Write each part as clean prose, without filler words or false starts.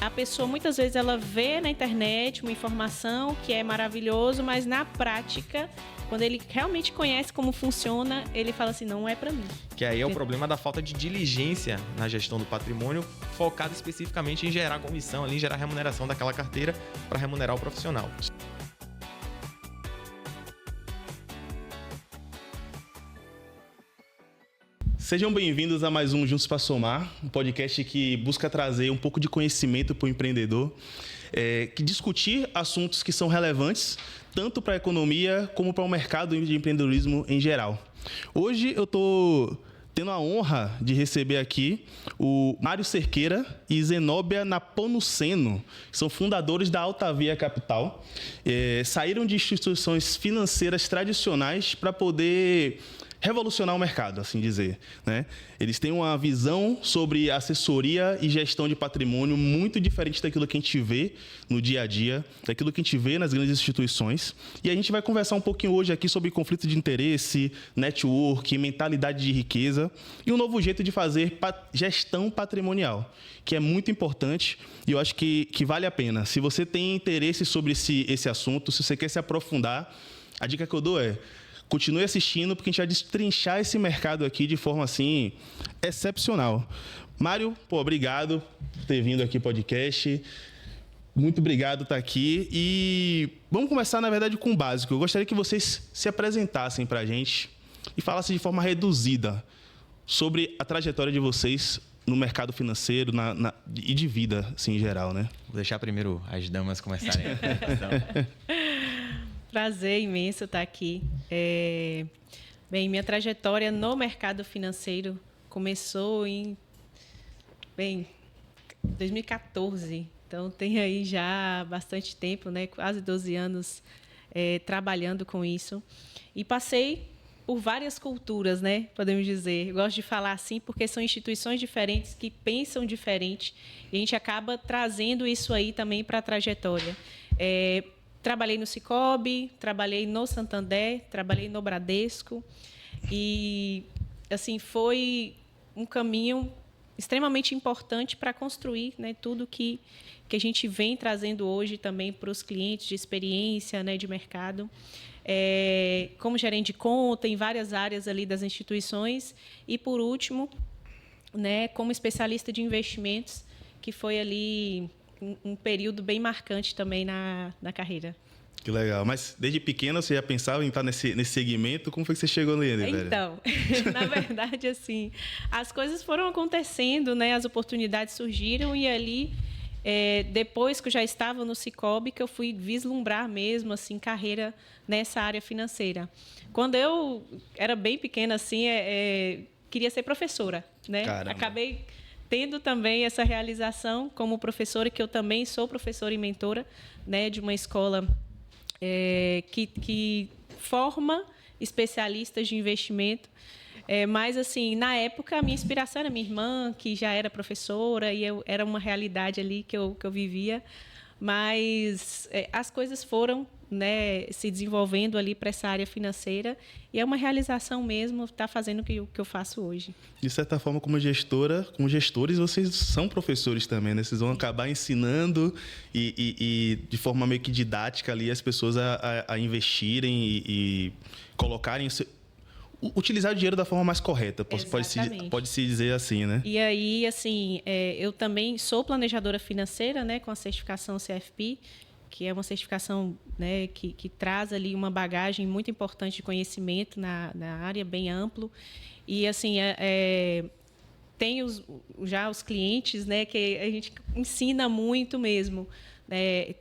a pessoa muitas vezes ela vê na internet uma informação que é maravilhoso, mas na prática, quando ele realmente conhece como funciona, ele fala assim, não é para mim. Que aí é o problema da falta de diligência na gestão do patrimônio, focado especificamente em gerar comissão, ali, em gerar remuneração daquela carteira para remunerar o profissional. Sejam bem-vindos a mais um Juntos para Somar, um podcast que busca trazer um pouco de conhecimento para o empreendedor, que discutir assuntos que são relevantes tanto para a economia como para o mercado de empreendedorismo em geral. Hoje eu estou tendo a honra de receber aqui o Mário Cerqueira e Zenóbia Napomuceno, que são fundadores da Altavia Capital. Saíram de instituições financeiras tradicionais para poder revolucionar o mercado, assim dizer, né? Eles têm uma visão sobre assessoria e gestão de patrimônio muito diferente daquilo que a gente vê no dia a dia, daquilo que a gente vê nas grandes instituições. E a gente vai conversar um pouquinho hoje aqui sobre conflito de interesse, network, mentalidade de riqueza e um novo jeito de fazer gestão patrimonial, que é muito importante e eu acho que vale a pena. Se você tem interesse sobre esse assunto, se você quer se aprofundar, a dica que eu dou é: continue assistindo, porque a gente vai destrinchar esse mercado aqui de forma, assim, excepcional. Mário, obrigado por ter vindo aqui ao podcast. Muito obrigado por estar aqui. E vamos começar, na verdade, com o básico. Eu gostaria que vocês se apresentassem para a gente e falassem de forma reduzida sobre a trajetória de vocês no mercado financeiro e de vida, assim, em geral, né? Vou deixar primeiro as damas começarem a apresentação. Prazer imenso estar aqui. Bem, minha trajetória no mercado financeiro começou em 2014. Então, tem aí já bastante tempo, né? Quase 12 anos trabalhando com isso. E passei por várias culturas, né? Podemos dizer. Eu gosto de falar assim porque são instituições diferentes que pensam diferente. E a gente acaba trazendo isso aí também para a trajetória. Trabalhei no Sicoob, trabalhei no Santander, trabalhei no Bradesco e assim foi um caminho extremamente importante para construir, né, tudo que a gente vem trazendo hoje também para os clientes de experiência, né, de mercado, como gerente de conta em várias áreas ali das instituições e por último, né, como especialista de investimentos, que foi ali um período bem marcante também na carreira. Que legal. Mas desde pequena você já pensava em estar nesse segmento? Como foi que você chegou nele, velho? Então, na verdade, assim, as coisas foram acontecendo, né? As oportunidades surgiram e ali, depois que eu já estava no Sicoob, que eu fui vislumbrar mesmo, assim, carreira nessa área financeira. Quando eu era bem pequena, assim, queria ser professora, né? Caramba. Acabei tendo também essa realização como professora, que eu também sou professora e mentora, né, de uma escola que forma especialistas de investimento. Mas, assim, na época, a minha inspiração era minha irmã, que já era professora, e era uma realidade ali que eu vivia. Mas as coisas foram, né, se desenvolvendo ali para essa área financeira e é uma realização mesmo estar fazendo o que eu faço hoje. De certa forma, como gestora, como gestores, vocês são professores também, né? Vocês vão acabar ensinando e de forma meio que didática ali as pessoas a investirem e colocarem... utilizar o dinheiro da forma mais correta, pode-se dizer assim, né? E aí, assim, eu também sou planejadora financeira, né, com a certificação CFP, que é uma certificação, né, que traz ali uma bagagem muito importante de conhecimento na área, bem amplo. E, assim, tem já os clientes, né, que a gente ensina muito mesmo,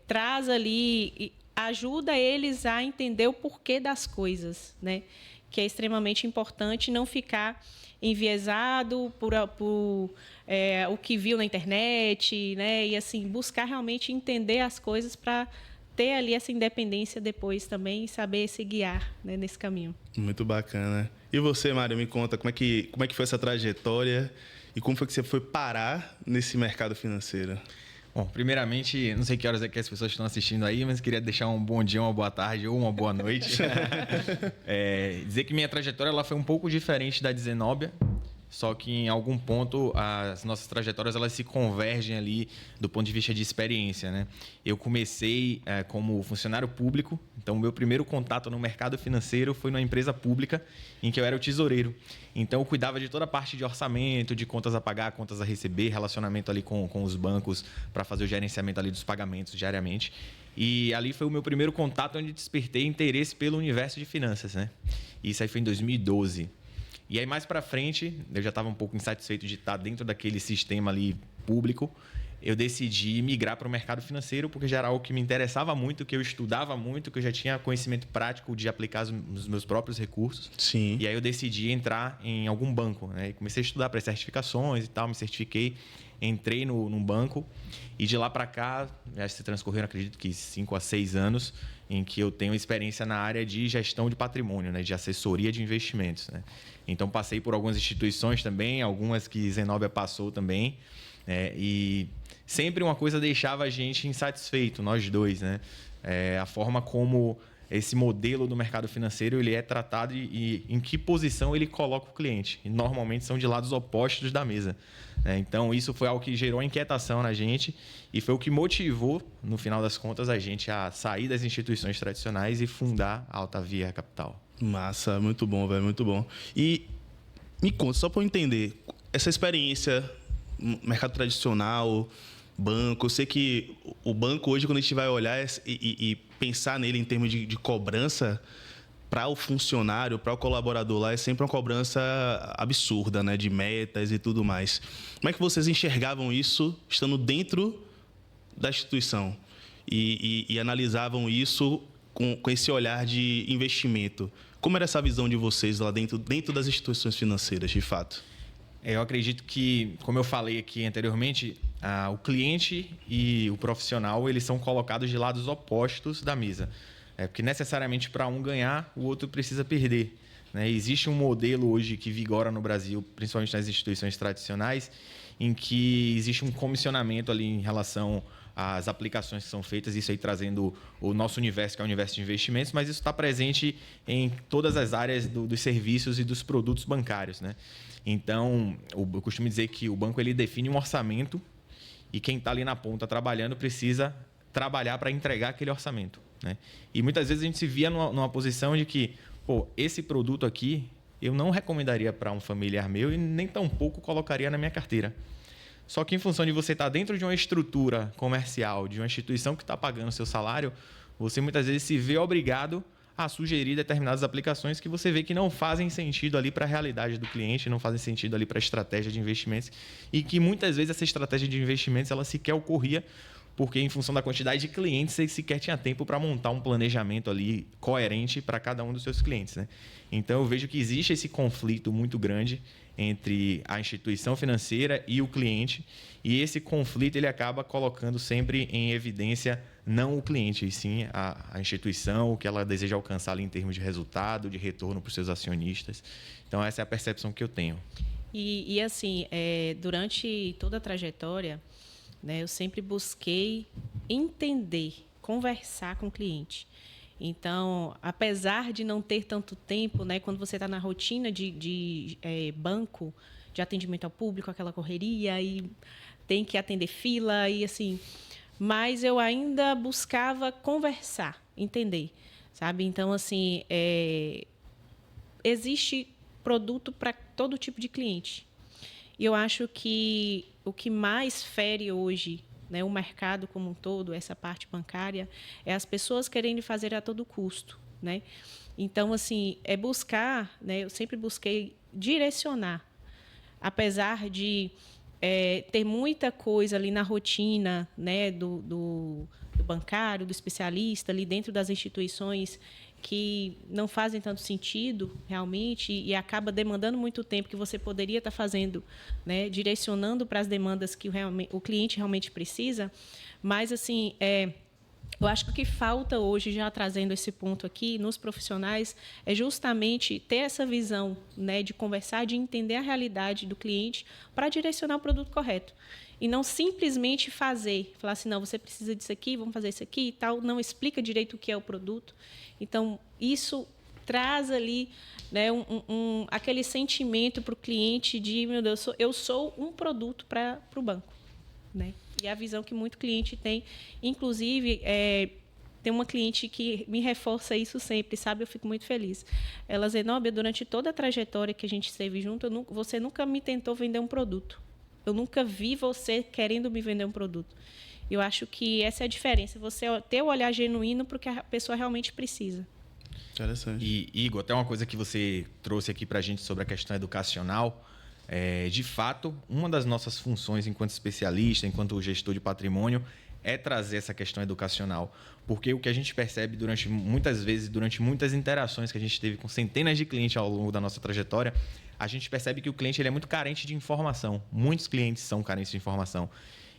traz ali e ajuda eles a entender o porquê das coisas, né? Que é extremamente importante não ficar enviesado por o que viu na internet, né? E assim, buscar realmente entender as coisas para ter ali essa independência depois também e saber se guiar, né, nesse caminho. Muito bacana. E você, Mário, me conta como é que foi essa trajetória e como foi que você foi parar nesse mercado financeiro? Bom, primeiramente, não sei que horas é que as pessoas estão assistindo aí, mas queria deixar um bom dia, uma boa tarde ou uma boa noite. Dizer que minha trajetória ela foi um pouco diferente da de Zenóbia. só que em algum ponto as nossas trajetórias elas se convergem ali do ponto de vista de experiência, né? Eu comecei como funcionário público, então o meu primeiro contato no mercado financeiro foi numa empresa pública em que eu era o tesoureiro. Então eu cuidava de toda a parte de orçamento, de contas a pagar, contas a receber, relacionamento ali com os bancos para fazer o gerenciamento ali dos pagamentos diariamente. E ali foi o meu primeiro contato onde despertei interesse pelo universo de finanças, né? Isso aí foi em 2012. E aí, mais para frente, eu já estava um pouco insatisfeito de estar dentro daquele sistema ali público. Eu decidi migrar para o mercado financeiro, porque já era algo que me interessava muito, que eu estudava muito, que eu já tinha conhecimento prático de aplicar os meus próprios recursos. Sim. E aí eu decidi entrar em algum banco, né? E comecei a estudar para certificações e tal, me certifiquei, entrei num banco. E de lá para cá, já se transcorreram, acredito que 5 a 6 anos, em que eu tenho experiência na área de gestão de patrimônio, né? De assessoria de investimentos, né? Então, passei por algumas instituições também, algumas que Zenobia passou também. E sempre uma coisa deixava a gente insatisfeito, nós dois, né? A forma como esse modelo do mercado financeiro ele é tratado e em que posição ele coloca o cliente. E normalmente são de lados opostos da mesa. Então, isso foi algo que gerou inquietação na gente e foi o que motivou, no final das contas, a gente a sair das instituições tradicionais e fundar a Altavia Capital. Massa, muito bom, velho, muito bom. E me conta, só para eu entender, essa experiência no mercado tradicional, banco, eu sei que o banco hoje, quando a gente vai olhar e pensar nele em termos de cobrança, para o funcionário, para o colaborador lá, é sempre uma cobrança absurda, né? De metas e tudo mais. Como é que vocês enxergavam isso estando dentro da instituição e analisavam isso com esse olhar de investimento? Como era essa visão de vocês lá dentro das instituições financeiras, de fato? Eu acredito que, como eu falei aqui anteriormente, o cliente e o profissional eles são colocados de lados opostos da mesa. Porque necessariamente para um ganhar, o outro precisa perder, né? Existe um modelo hoje que vigora no Brasil, principalmente nas instituições tradicionais, em que existe um comissionamento ali em relação às aplicações que são feitas, isso aí trazendo o nosso universo, que é o universo de investimentos, mas isso está presente em todas as áreas dos serviços e dos produtos bancários, né? Então, eu costumo dizer que o banco ele define um orçamento e quem está ali na ponta trabalhando precisa trabalhar para entregar aquele orçamento, né? E muitas vezes a gente se via numa posição de que, esse produto aqui eu não recomendaria para um familiar meu e nem tampouco colocaria na minha carteira. Só que em função de você estar dentro de uma estrutura comercial, de uma instituição que está pagando o seu salário, você muitas vezes se vê obrigado a sugerir determinadas aplicações que você vê que não fazem sentido ali para a realidade do cliente, não fazem sentido ali para a estratégia de investimentos e que muitas vezes essa estratégia de investimentos ela sequer ocorria porque em função da quantidade de clientes você sequer tinha tempo para montar um planejamento ali coerente para cada um dos seus clientes, né? Então eu vejo que existe esse conflito muito grande entre a instituição financeira e o cliente e esse conflito ele acaba colocando sempre em evidência não o cliente, e sim a instituição, o que ela deseja alcançar ali em termos de resultado, de retorno para os seus acionistas. Então essa é a percepção que eu tenho. E assim, durante toda a trajetória, né, eu sempre busquei entender, conversar com o cliente. Então, apesar de não ter tanto tempo, né, quando você está na rotina de banco, de atendimento ao público, aquela correria, e tem que atender fila, e assim, mas eu ainda buscava conversar, entender, sabe? Então, assim, existe produto para todo tipo de cliente. E eu acho que o que mais fere hoje, né, o mercado como um todo, essa parte bancária, é as pessoas querendo fazer a todo custo, né? Então, assim, buscar, né, eu sempre busquei direcionar, apesar de ter muita coisa ali na rotina, né, do bancário, do especialista, ali dentro das instituições que não fazem tanto sentido realmente e acaba demandando muito tempo que você poderia estar fazendo, né, direcionando para as demandas que o cliente realmente precisa. Mas, assim, eu acho que o que falta hoje, já trazendo esse ponto aqui, nos profissionais, é justamente ter essa visão, né, de conversar, de entender a realidade do cliente para direcionar o produto correto. E não simplesmente falar assim, não, você precisa disso aqui, vamos fazer isso aqui e tal, não explica direito o que é o produto. Então, isso traz ali, né, aquele sentimento para o cliente de, meu Deus, eu sou um produto para o banco, né? E a visão que muito cliente tem, inclusive, tem uma cliente que me reforça isso sempre, sabe? Eu fico muito feliz. Ela Zenobia, durante toda a trajetória que a gente esteve junto, você nunca me tentou vender um produto. Eu nunca vi você querendo me vender um produto. Eu acho que essa é a diferença, você ter o olhar genuíno para o que a pessoa realmente precisa. Interessante. E, Igor, até uma coisa que você trouxe aqui para a gente sobre a questão educacional, de fato, uma das nossas funções enquanto especialista, enquanto gestor de patrimônio, é trazer essa questão educacional. Porque o que a gente percebe durante muitas interações que a gente teve com centenas de clientes ao longo da nossa trajetória, a gente percebe que o cliente ele é muito carente de informação. Muitos clientes são carentes de informação.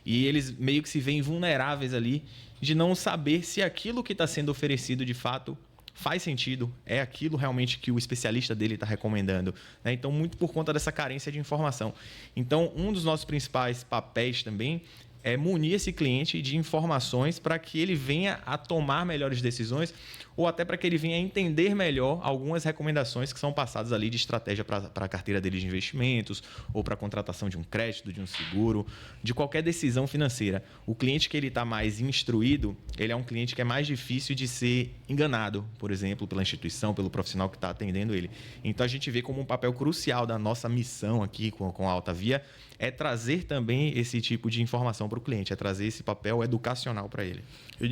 E eles meio que se veem vulneráveis ali de não saber se aquilo que está sendo oferecido de fato faz sentido, é aquilo realmente que o especialista dele está recomendando, né? Então, muito por conta dessa carência de informação. Então, um dos nossos principais papéis também é munir esse cliente de informações para que ele venha a tomar melhores decisões ou até para que ele venha a entender melhor algumas recomendações que são passadas ali de estratégia para a carteira dele de investimentos ou para a contratação de um crédito, de um seguro, de qualquer decisão financeira. O cliente que ele está mais instruído, ele é um cliente que é mais difícil de ser enganado, por exemplo, pela instituição, pelo profissional que está atendendo ele. Então, a gente vê como um papel crucial da nossa missão aqui com a Alta Via é trazer também esse tipo de informação para o cliente, é trazer esse papel educacional para ele.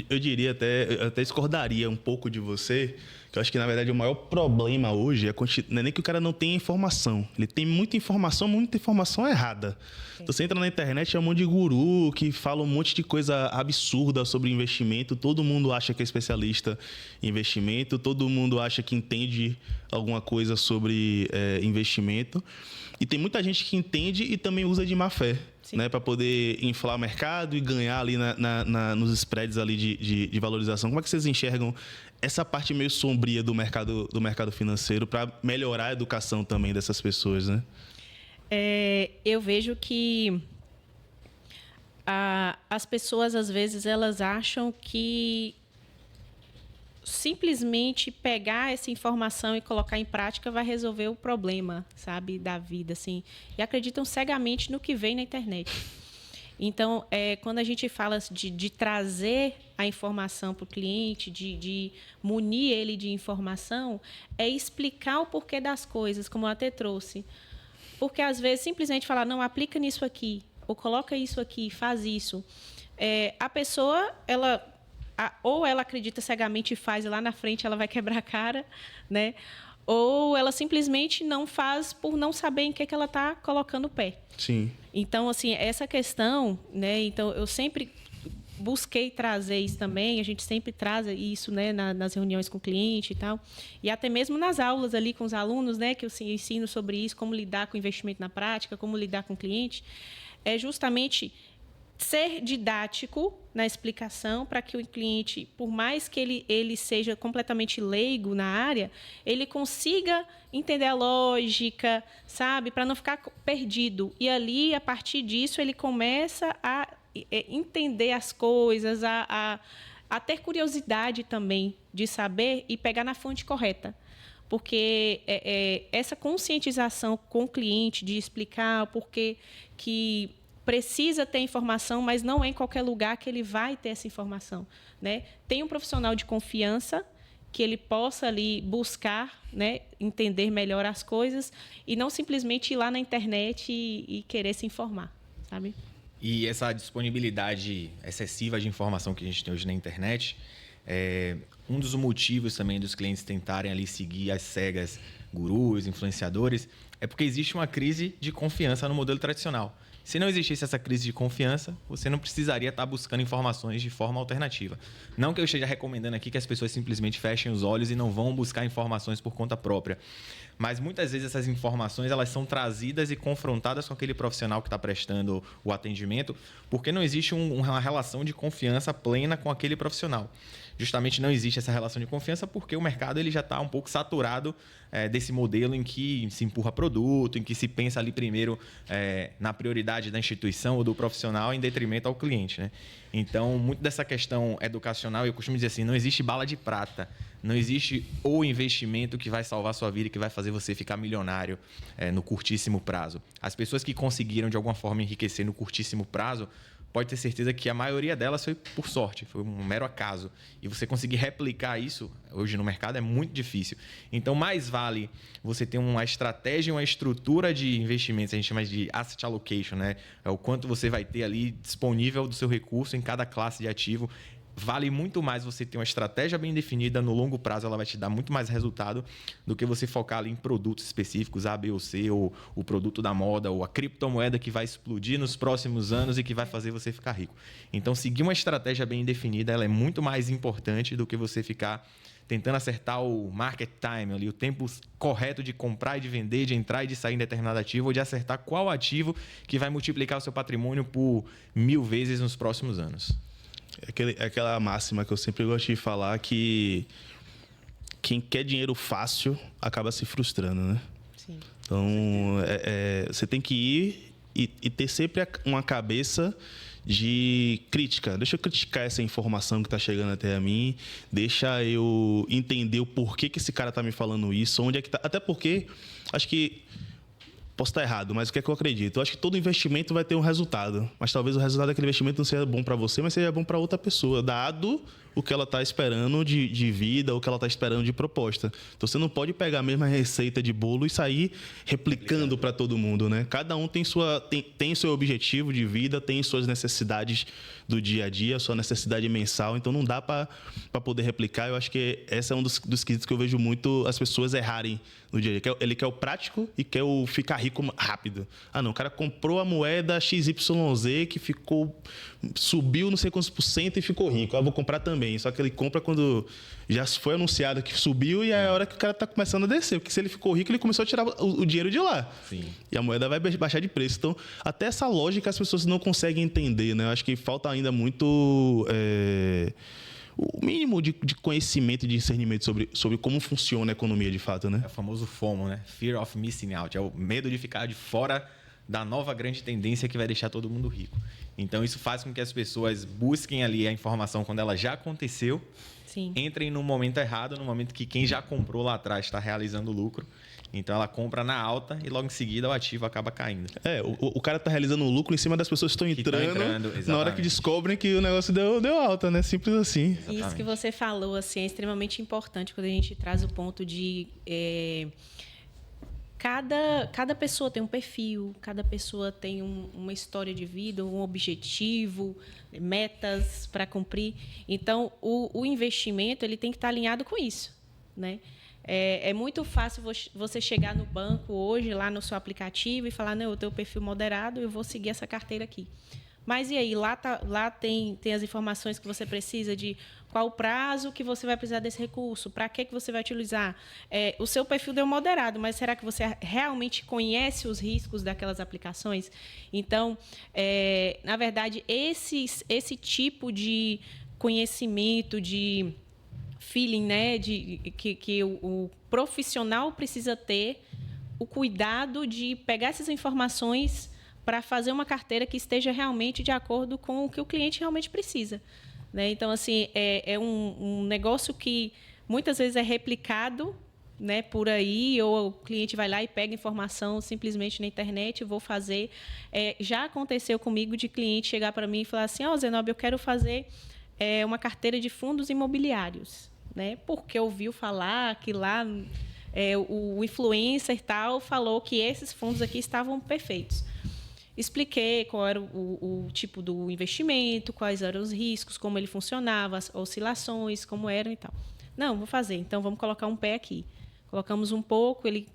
Eu diria eu até discordaria um pouco de você, que eu acho que, na verdade, o maior problema hoje não é nem que o cara não tenha informação. Ele tem muita informação errada. Então, você entra na internet, é um monte de guru que fala um monte de coisa absurda sobre investimento. Todo mundo acha que é especialista em investimento, todo mundo acha que entende alguma coisa sobre investimento. E tem muita gente que entende e também usa de má fé, né, para poder inflar o mercado e ganhar ali nos spreads ali de valorização. Como é que vocês enxergam essa parte meio sombria do mercado financeiro para melhorar a educação também dessas pessoas, né? Eu vejo que as pessoas, às vezes, elas acham que simplesmente pegar essa informação e colocar em prática vai resolver o problema, sabe, da vida, assim. E acreditam cegamente no que vem na internet. Então, quando a gente fala de trazer a informação para o cliente, de munir ele de informação, é explicar o porquê das coisas, como eu até trouxe. Porque, às vezes, simplesmente falar, não, aplica nisso aqui, ou coloca isso aqui, faz isso. A pessoa, ou ela acredita cegamente e faz, e lá na frente ela vai quebrar a cara, né? Ou ela simplesmente não faz por não saber em que ela está colocando o pé. Sim. Então, assim, essa questão, né? Então, eu sempre busquei trazer isso também, a gente sempre traz isso, né, nas reuniões com o cliente e tal, e até mesmo nas aulas ali com os alunos, né, que eu ensino sobre isso, como lidar com o investimento na prática, como lidar com o cliente, é justamente ser didático na explicação para que o cliente, por mais que ele seja completamente leigo na área, ele consiga entender a lógica, sabe? Para não ficar perdido. E ali, a partir disso, ele começa a entender as coisas, a ter curiosidade também de saber e pegar na fonte correta. Porque essa conscientização com o cliente de explicar o porquê que precisa ter informação, mas não é em qualquer lugar que ele vai ter essa informação, né? Tem um profissional de confiança que ele possa ali buscar, né, entender melhor as coisas e não simplesmente ir lá na internet e querer se informar, sabe? E essa disponibilidade excessiva de informação que a gente tem hoje na internet, um dos motivos também dos clientes tentarem ali seguir às cegas gurus, influenciadores, é porque existe uma crise de confiança no modelo tradicional. Se não existisse essa crise de confiança, você não precisaria estar buscando informações de forma alternativa. Não que eu esteja recomendando aqui que as pessoas simplesmente fechem os olhos e não vão buscar informações por conta própria. Mas muitas vezes essas informações elas são trazidas e confrontadas com aquele profissional que está prestando o atendimento, porque não existe uma relação de confiança plena com aquele profissional. justamente não existe essa relação de confiança porque o mercado ele já está um pouco saturado desse modelo em que se empurra produto, em que se pensa ali primeiro na prioridade da instituição ou do profissional em detrimento ao cliente, né? Então, muito dessa questão educacional, eu costumo dizer assim, não existe bala de prata, não existe o investimento que vai salvar a sua vida e que vai fazer você ficar milionário no curtíssimo prazo. As pessoas que conseguiram, de alguma forma, enriquecer no curtíssimo prazo, pode ter certeza que a maioria delas foi por sorte, foi um mero acaso. E você conseguir replicar isso hoje no mercado é muito difícil. Então, mais vale você ter uma estratégia, uma estrutura de investimentos, a gente chama de asset allocation, né? É o quanto você vai ter ali disponível do seu recurso em cada classe de ativo. Vale muito mais você ter uma estratégia bem definida, no longo prazo ela vai te dar muito mais resultado do que você focar ali em produtos específicos, A, B ou C, ou o produto da moda, ou a criptomoeda que vai explodir nos próximos anos e que vai fazer você ficar rico. Então, seguir uma estratégia bem definida, ela é muito mais importante do que você ficar tentando acertar o market time, ali, o tempo correto de comprar e de vender, de entrar e de sair em determinado ativo, ou de acertar qual ativo que vai multiplicar o seu patrimônio por 1000 vezes nos próximos anos. Aquela máxima que eu sempre gosto de falar, que quem quer dinheiro fácil acaba se frustrando, né? Sim. Então, você tem que ir e ter sempre uma cabeça de crítica. Deixa eu criticar essa informação que está chegando até a mim, deixa eu entender o porquê que esse cara está me falando isso, onde é que tá. Até porque, acho que posso estar errado, mas o que é que eu acredito? Eu acho que todo investimento vai ter um resultado, mas talvez o resultado daquele investimento não seja bom para você, mas seja bom para outra pessoa, dado o que ela está esperando de vida, o que ela está esperando de proposta. Então, você não pode pegar a mesma receita de bolo e sair replicando para todo mundo, né? Cada um tem seu objetivo de vida, tem suas necessidades do dia a dia, sua necessidade mensal, então não dá para poder replicar. Eu acho que esse é um dos quesitos que eu vejo muito as pessoas errarem no dia a dia. Ele quer o prático e quer o ficar rico rápido. Ah, não, o cara comprou a moeda XYZ que subiu não sei quantos % e ficou rico. Ah, vou comprar também. Só que ele compra quando já foi anunciado que subiu e é a hora que o cara está começando a descer. Porque se ele ficou rico, ele começou a tirar o dinheiro de lá. Sim. E a moeda vai baixar de preço. Então, até essa lógica as pessoas não conseguem entender, né? Eu acho que falta ainda muito o mínimo de conhecimento e de discernimento sobre como funciona a economia de fato, né? É o famoso FOMO, né? Fear of Missing Out. É o medo de ficar de fora da nova grande tendência que vai deixar todo mundo rico. Então, isso faz com que as pessoas busquem ali a informação quando ela já aconteceu, Sim. entrem no momento errado, no momento que quem já comprou lá atrás está realizando lucro. Então, ela compra na alta e logo em seguida o ativo acaba caindo. O cara está realizando um lucro em cima das pessoas que estão entrando na hora que descobrem que o negócio deu alta, né? Simples assim. Exatamente. Isso que você falou assim, é extremamente importante quando a gente traz o ponto de... Cada pessoa tem um perfil, cada pessoa tem uma história de vida, um objetivo, metas para cumprir. Então, o investimento ele tem que estar alinhado com isso, né? É muito fácil você chegar no banco hoje, lá no seu aplicativo, e falar, não, eu tenho perfil moderado, eu vou seguir essa carteira aqui. Mas e aí? Lá tem as informações que você precisa de qual o prazo que você vai precisar desse recurso, para que você vai utilizar. O seu perfil deu moderado, mas será que você realmente conhece os riscos daquelas aplicações? Então, na verdade, esse tipo de conhecimento, de feeling, né, que o profissional precisa ter, o cuidado de pegar essas informações para fazer uma carteira que esteja realmente de acordo com o que o cliente realmente precisa, né? Então, assim, é um negócio que muitas vezes é replicado, né, por aí, ou o cliente vai lá e pega informação simplesmente na internet, vou fazer. Já aconteceu comigo de cliente chegar para mim e falar assim, Zenob, eu quero fazer uma carteira de fundos imobiliários, né? Porque ouviu falar que lá o influencer e tal falou que esses fundos aqui estavam perfeitos. Expliquei qual era o tipo do investimento, quais eram os riscos, como ele funcionava, as oscilações, como eram e tal. Não, vou fazer. Então, vamos colocar um pé aqui. Colocamos um pouco, ele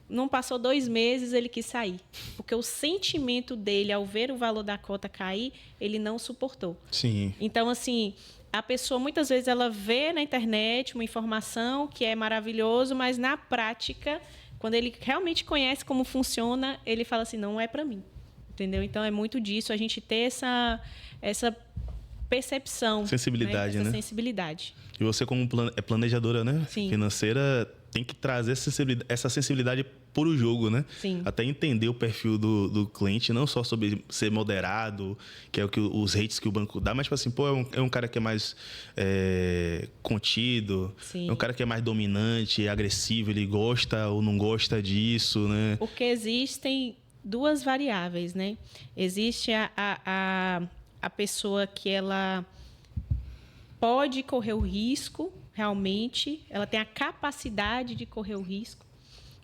não passou 2 meses, ele quis sair. Porque o sentimento dele, ao ver o valor da cota cair, ele não suportou. Sim. Então, assim, a pessoa, muitas vezes, ela vê na internet uma informação que é maravilhoso, mas, na prática, quando ele realmente conhece como funciona, ele fala assim, não é para mim. Entendeu? Então, é muito disso, a gente ter essa percepção. Sensibilidade, né? né? Sensibilidade. E você, como planejadora, né? Sim. Financeira, tem que trazer essa sensibilidade para o jogo, né? Sim. Até entender o perfil do cliente, não só sobre ser moderado, que é o que os rates que o banco dá, mas tipo assim, pô, é um cara que é mais contido, Sim. é um cara que é mais dominante, agressivo, ele gosta ou não gosta disso, né? Porque existem duas variáveis, né? Existe a pessoa que ela pode correr o risco, realmente, ela tem a capacidade de correr o risco,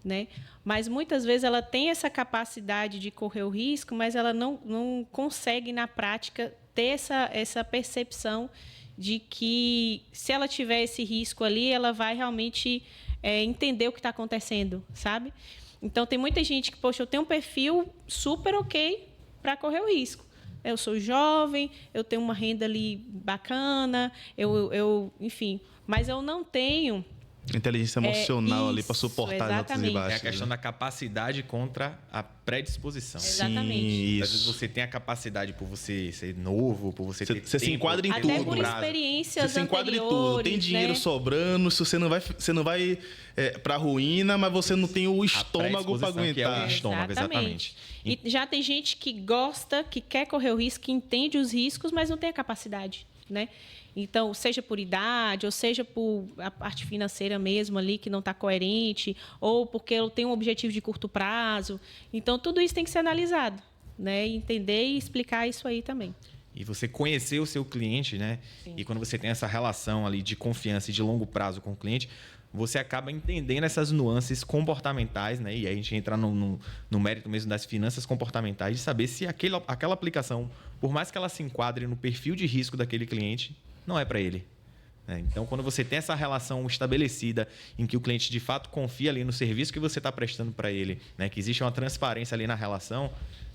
né? Mas muitas vezes ela tem essa capacidade de correr o risco, mas ela não consegue, na prática, ter essa percepção de que, se ela tiver esse risco ali, ela vai realmente entender o que está acontecendo, sabe? Então, tem muita gente que, poxa, eu tenho um perfil super ok para correr o risco. Eu sou jovem, eu tenho uma renda ali bacana, enfim, mas eu não tenho inteligência emocional ali para isso, suportar as altas e baixas. É a questão da capacidade contra a predisposição. Exatamente. Sim, Às vezes você tem a capacidade por você ser novo, por você ter Você se tempo, enquadra em ter tudo. Até por prazo. experiências Você se enquadra em tudo. Tem anteriores, dinheiro né? sobrando, se você não vai para ruína, mas você não tem o A estômago para predisposição, que é o aguentar. estômago, exatamente. E já tem gente que gosta, que quer correr o risco, que entende os riscos, mas não tem a capacidade, né? Então, seja por idade, ou seja por a parte financeira mesmo ali, que não está coerente, ou porque eu tenho um objetivo de curto prazo. Então, tudo isso tem que ser analisado, né? Entender e explicar isso aí também. E você conhecer o seu cliente, né? Sim. E quando você tem essa relação ali de confiança e de longo prazo com o cliente, você acaba entendendo essas nuances comportamentais, né? E aí a gente entra no mérito mesmo das finanças comportamentais, de saber se aquela aplicação, por mais que ela se enquadre no perfil de risco daquele cliente, não é para ele. Então, quando você tem essa relação estabelecida em que o cliente de fato confia ali no serviço que você está prestando para ele, né? Que existe uma transparência ali na relação,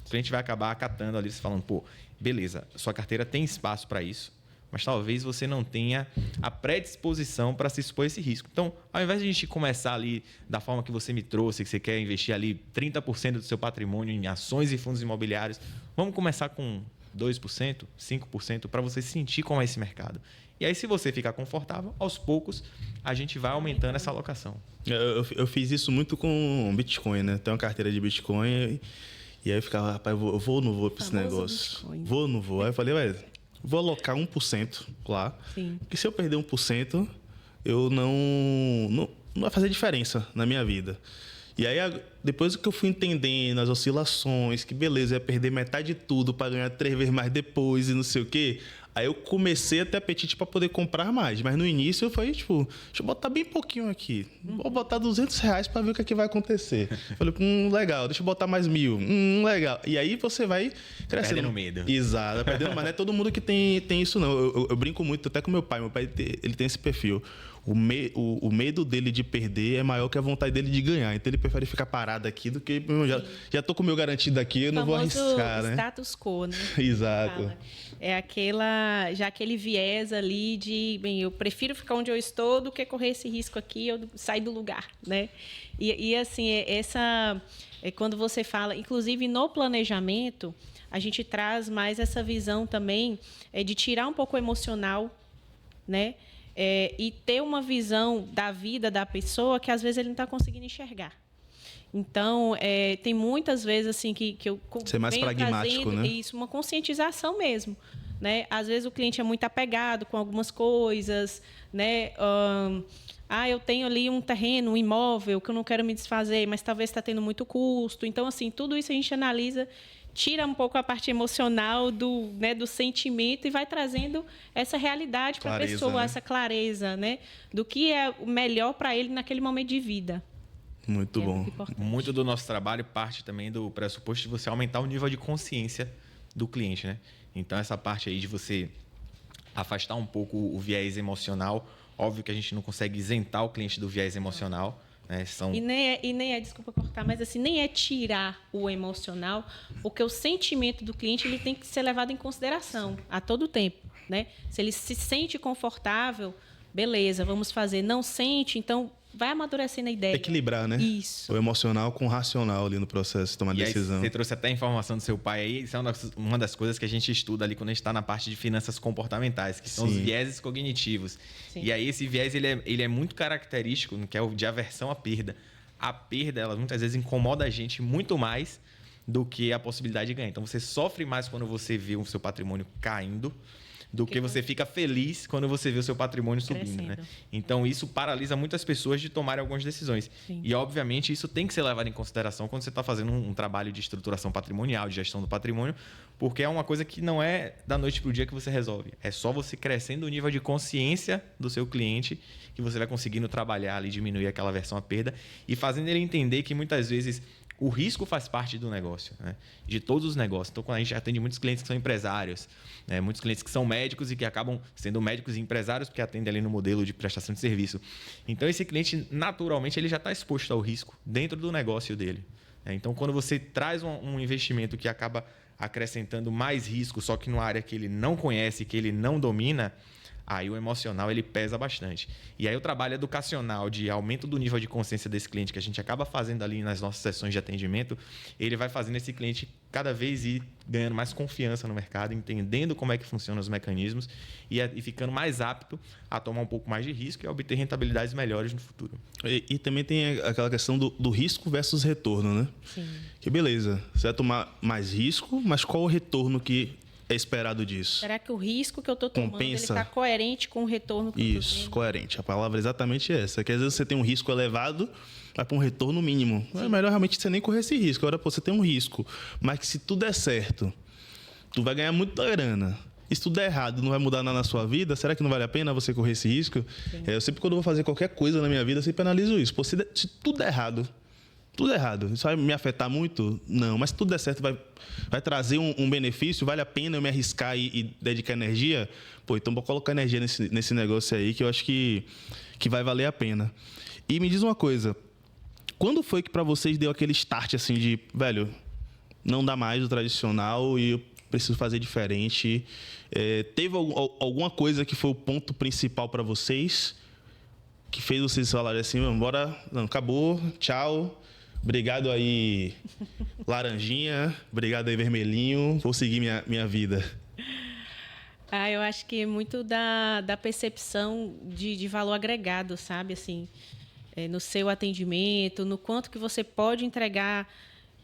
o cliente vai acabar acatando ali, falando, pô, beleza, sua carteira tem espaço para isso, mas talvez você não tenha a predisposição para se expor a esse risco. Então, ao invés de a gente começar ali da forma que você me trouxe, que você quer investir ali 30% do seu patrimônio em ações e fundos imobiliários, vamos começar com 2%, 5%, para você sentir como é esse mercado. E aí, se você ficar confortável, aos poucos, a gente vai aumentando essa alocação. Eu fiz isso muito com Bitcoin, né? Tenho uma carteira de Bitcoin e aí eu ficava, rapaz, eu vou ou não vou para esse negócio? Bitcoin. Vou ou não vou? Aí eu falei, velho, vou alocar 1% lá. Sim. Porque se eu perder 1%, eu não vai fazer diferença na minha vida. E aí, depois que eu fui entendendo as oscilações, que beleza, eu ia perder metade de tudo para ganhar 3 vezes mais depois e não sei o quê, aí eu comecei a ter apetite para poder comprar mais. Mas no início eu falei, tipo, deixa eu botar bem pouquinho aqui. Vou botar R$200 para ver o que é que vai acontecer. Falei, legal, deixa eu botar mais 1.000. Legal. E aí você vai crescendo. Perdendo medo. Exato, perdendo, mas não é todo mundo que tem isso, não. Eu brinco muito até com meu pai. Meu pai ele tem esse perfil. O medo dele de perder é maior que a vontade dele de ganhar. Então ele prefere ficar parado aqui do que já tô com o meu garantido aqui, eu não vou arriscar, né? Status quo, né? Exato. É aquele viés ali de, bem, eu prefiro ficar onde eu estou do que correr esse risco aqui, eu sair do lugar, né? E assim, quando você fala, inclusive no planejamento, a gente traz mais essa visão também de tirar um pouco o emocional, né? E ter uma visão da vida da pessoa que às vezes ele não está conseguindo enxergar. Então, tem muitas vezes assim que eu ser mais venho pragmático, trazendo né? isso, uma conscientização mesmo, né? Às vezes o cliente é muito apegado com algumas coisas, né? Eu tenho ali um terreno, um imóvel que eu não quero me desfazer, mas talvez está tendo muito custo. Então, assim, tudo isso a gente analisa, tira um pouco a parte emocional do sentimento e vai trazendo essa realidade para a pessoa, né? essa clareza, né? Do que é o melhor para ele naquele momento de vida. Muito bom. Muito do nosso trabalho parte também do pressuposto de você aumentar o nível de consciência do cliente, né? Então, essa parte aí de você afastar um pouco o viés emocional. Óbvio que a gente não consegue isentar o cliente do viés emocional, né? E nem é, desculpa cortar, mas assim, nem é tirar o emocional, porque o sentimento do cliente ele tem que ser levado em consideração a todo tempo, né? Se ele se sente confortável, beleza, vamos fazer. Não sente, então vai amadurecendo a ideia. Equilibrar, né? Isso. O emocional com o racional ali no processo de tomar decisão. Aí, você trouxe até a informação do seu pai aí. Isso é uma das coisas que a gente estuda ali quando a gente está na parte de finanças comportamentais, que são os vieses cognitivos. Sim. E aí esse viés ele é muito característico, que é o de aversão à perda. A perda, ela muitas vezes incomoda a gente muito mais do que a possibilidade de ganhar. Então, você sofre mais quando você vê o seu patrimônio caindo do que você fica feliz quando você vê o seu patrimônio subindo, né? Então, isso paralisa muitas pessoas de tomarem algumas decisões. Sim. E, obviamente, isso tem que ser levado em consideração quando você está fazendo um trabalho de estruturação patrimonial, de gestão do patrimônio, porque é uma coisa que não é da noite para o dia que você resolve. É só você crescendo o nível de consciência do seu cliente que você vai conseguindo trabalhar ali, diminuir aquela aversão à perda e fazendo ele entender que, muitas vezes, o risco faz parte do negócio, né? De todos os negócios. Então, quando a gente atende muitos clientes que são empresários, né? Muitos clientes que são médicos e que acabam sendo médicos e empresários porque atendem ali no modelo de prestação de serviço. Então, esse cliente, naturalmente, ele já está exposto ao risco dentro do negócio dele, né? Então, quando você traz um investimento que acaba acrescentando mais risco, só que numa área que ele não conhece, que ele não domina, aí o emocional ele pesa bastante. E aí o trabalho educacional de aumento do nível de consciência desse cliente que a gente acaba fazendo ali nas nossas sessões de atendimento, ele vai fazendo esse cliente cada vez ir ganhando mais confiança no mercado, entendendo como é que funcionam os mecanismos e ficando mais apto a tomar um pouco mais de risco e a obter rentabilidades melhores no futuro. E também tem aquela questão do risco versus retorno, né? Sim. Que beleza, você vai tomar mais risco, mas qual o retorno que é esperado disso? Será que o risco que eu estou tomando está coerente com o retorno que eu estou tendo? Isso, coerente. A palavra é exatamente essa. Que às vezes você tem um risco elevado, vai para um retorno mínimo. Sim. É melhor realmente você nem correr esse risco. Agora, você tem um risco, mas que se tudo der certo, tu vai ganhar muita grana. E se tudo der errado, não vai mudar nada na sua vida, será que não vale a pena você correr esse risco? Eu sempre, quando eu vou fazer qualquer coisa na minha vida, eu sempre analiso isso. Pô, se tudo der errado, tudo errado. Isso vai me afetar muito? Não. Mas se tudo der certo, vai trazer um benefício? Vale a pena eu me arriscar e dedicar energia? Pô, então vou colocar energia nesse negócio aí que eu acho que vai valer a pena. E me diz uma coisa. Quando foi que para vocês deu aquele start assim de, velho, não dá mais o tradicional e eu preciso fazer diferente? Teve alguma coisa que foi o ponto principal para vocês que fez vocês falarem assim, bora, não, acabou, tchau. Obrigado aí, laranjinha. Obrigado aí, vermelhinho. Vou seguir minha vida. Eu acho que muito da percepção de valor agregado, sabe? Assim, no seu atendimento, no quanto que você pode entregar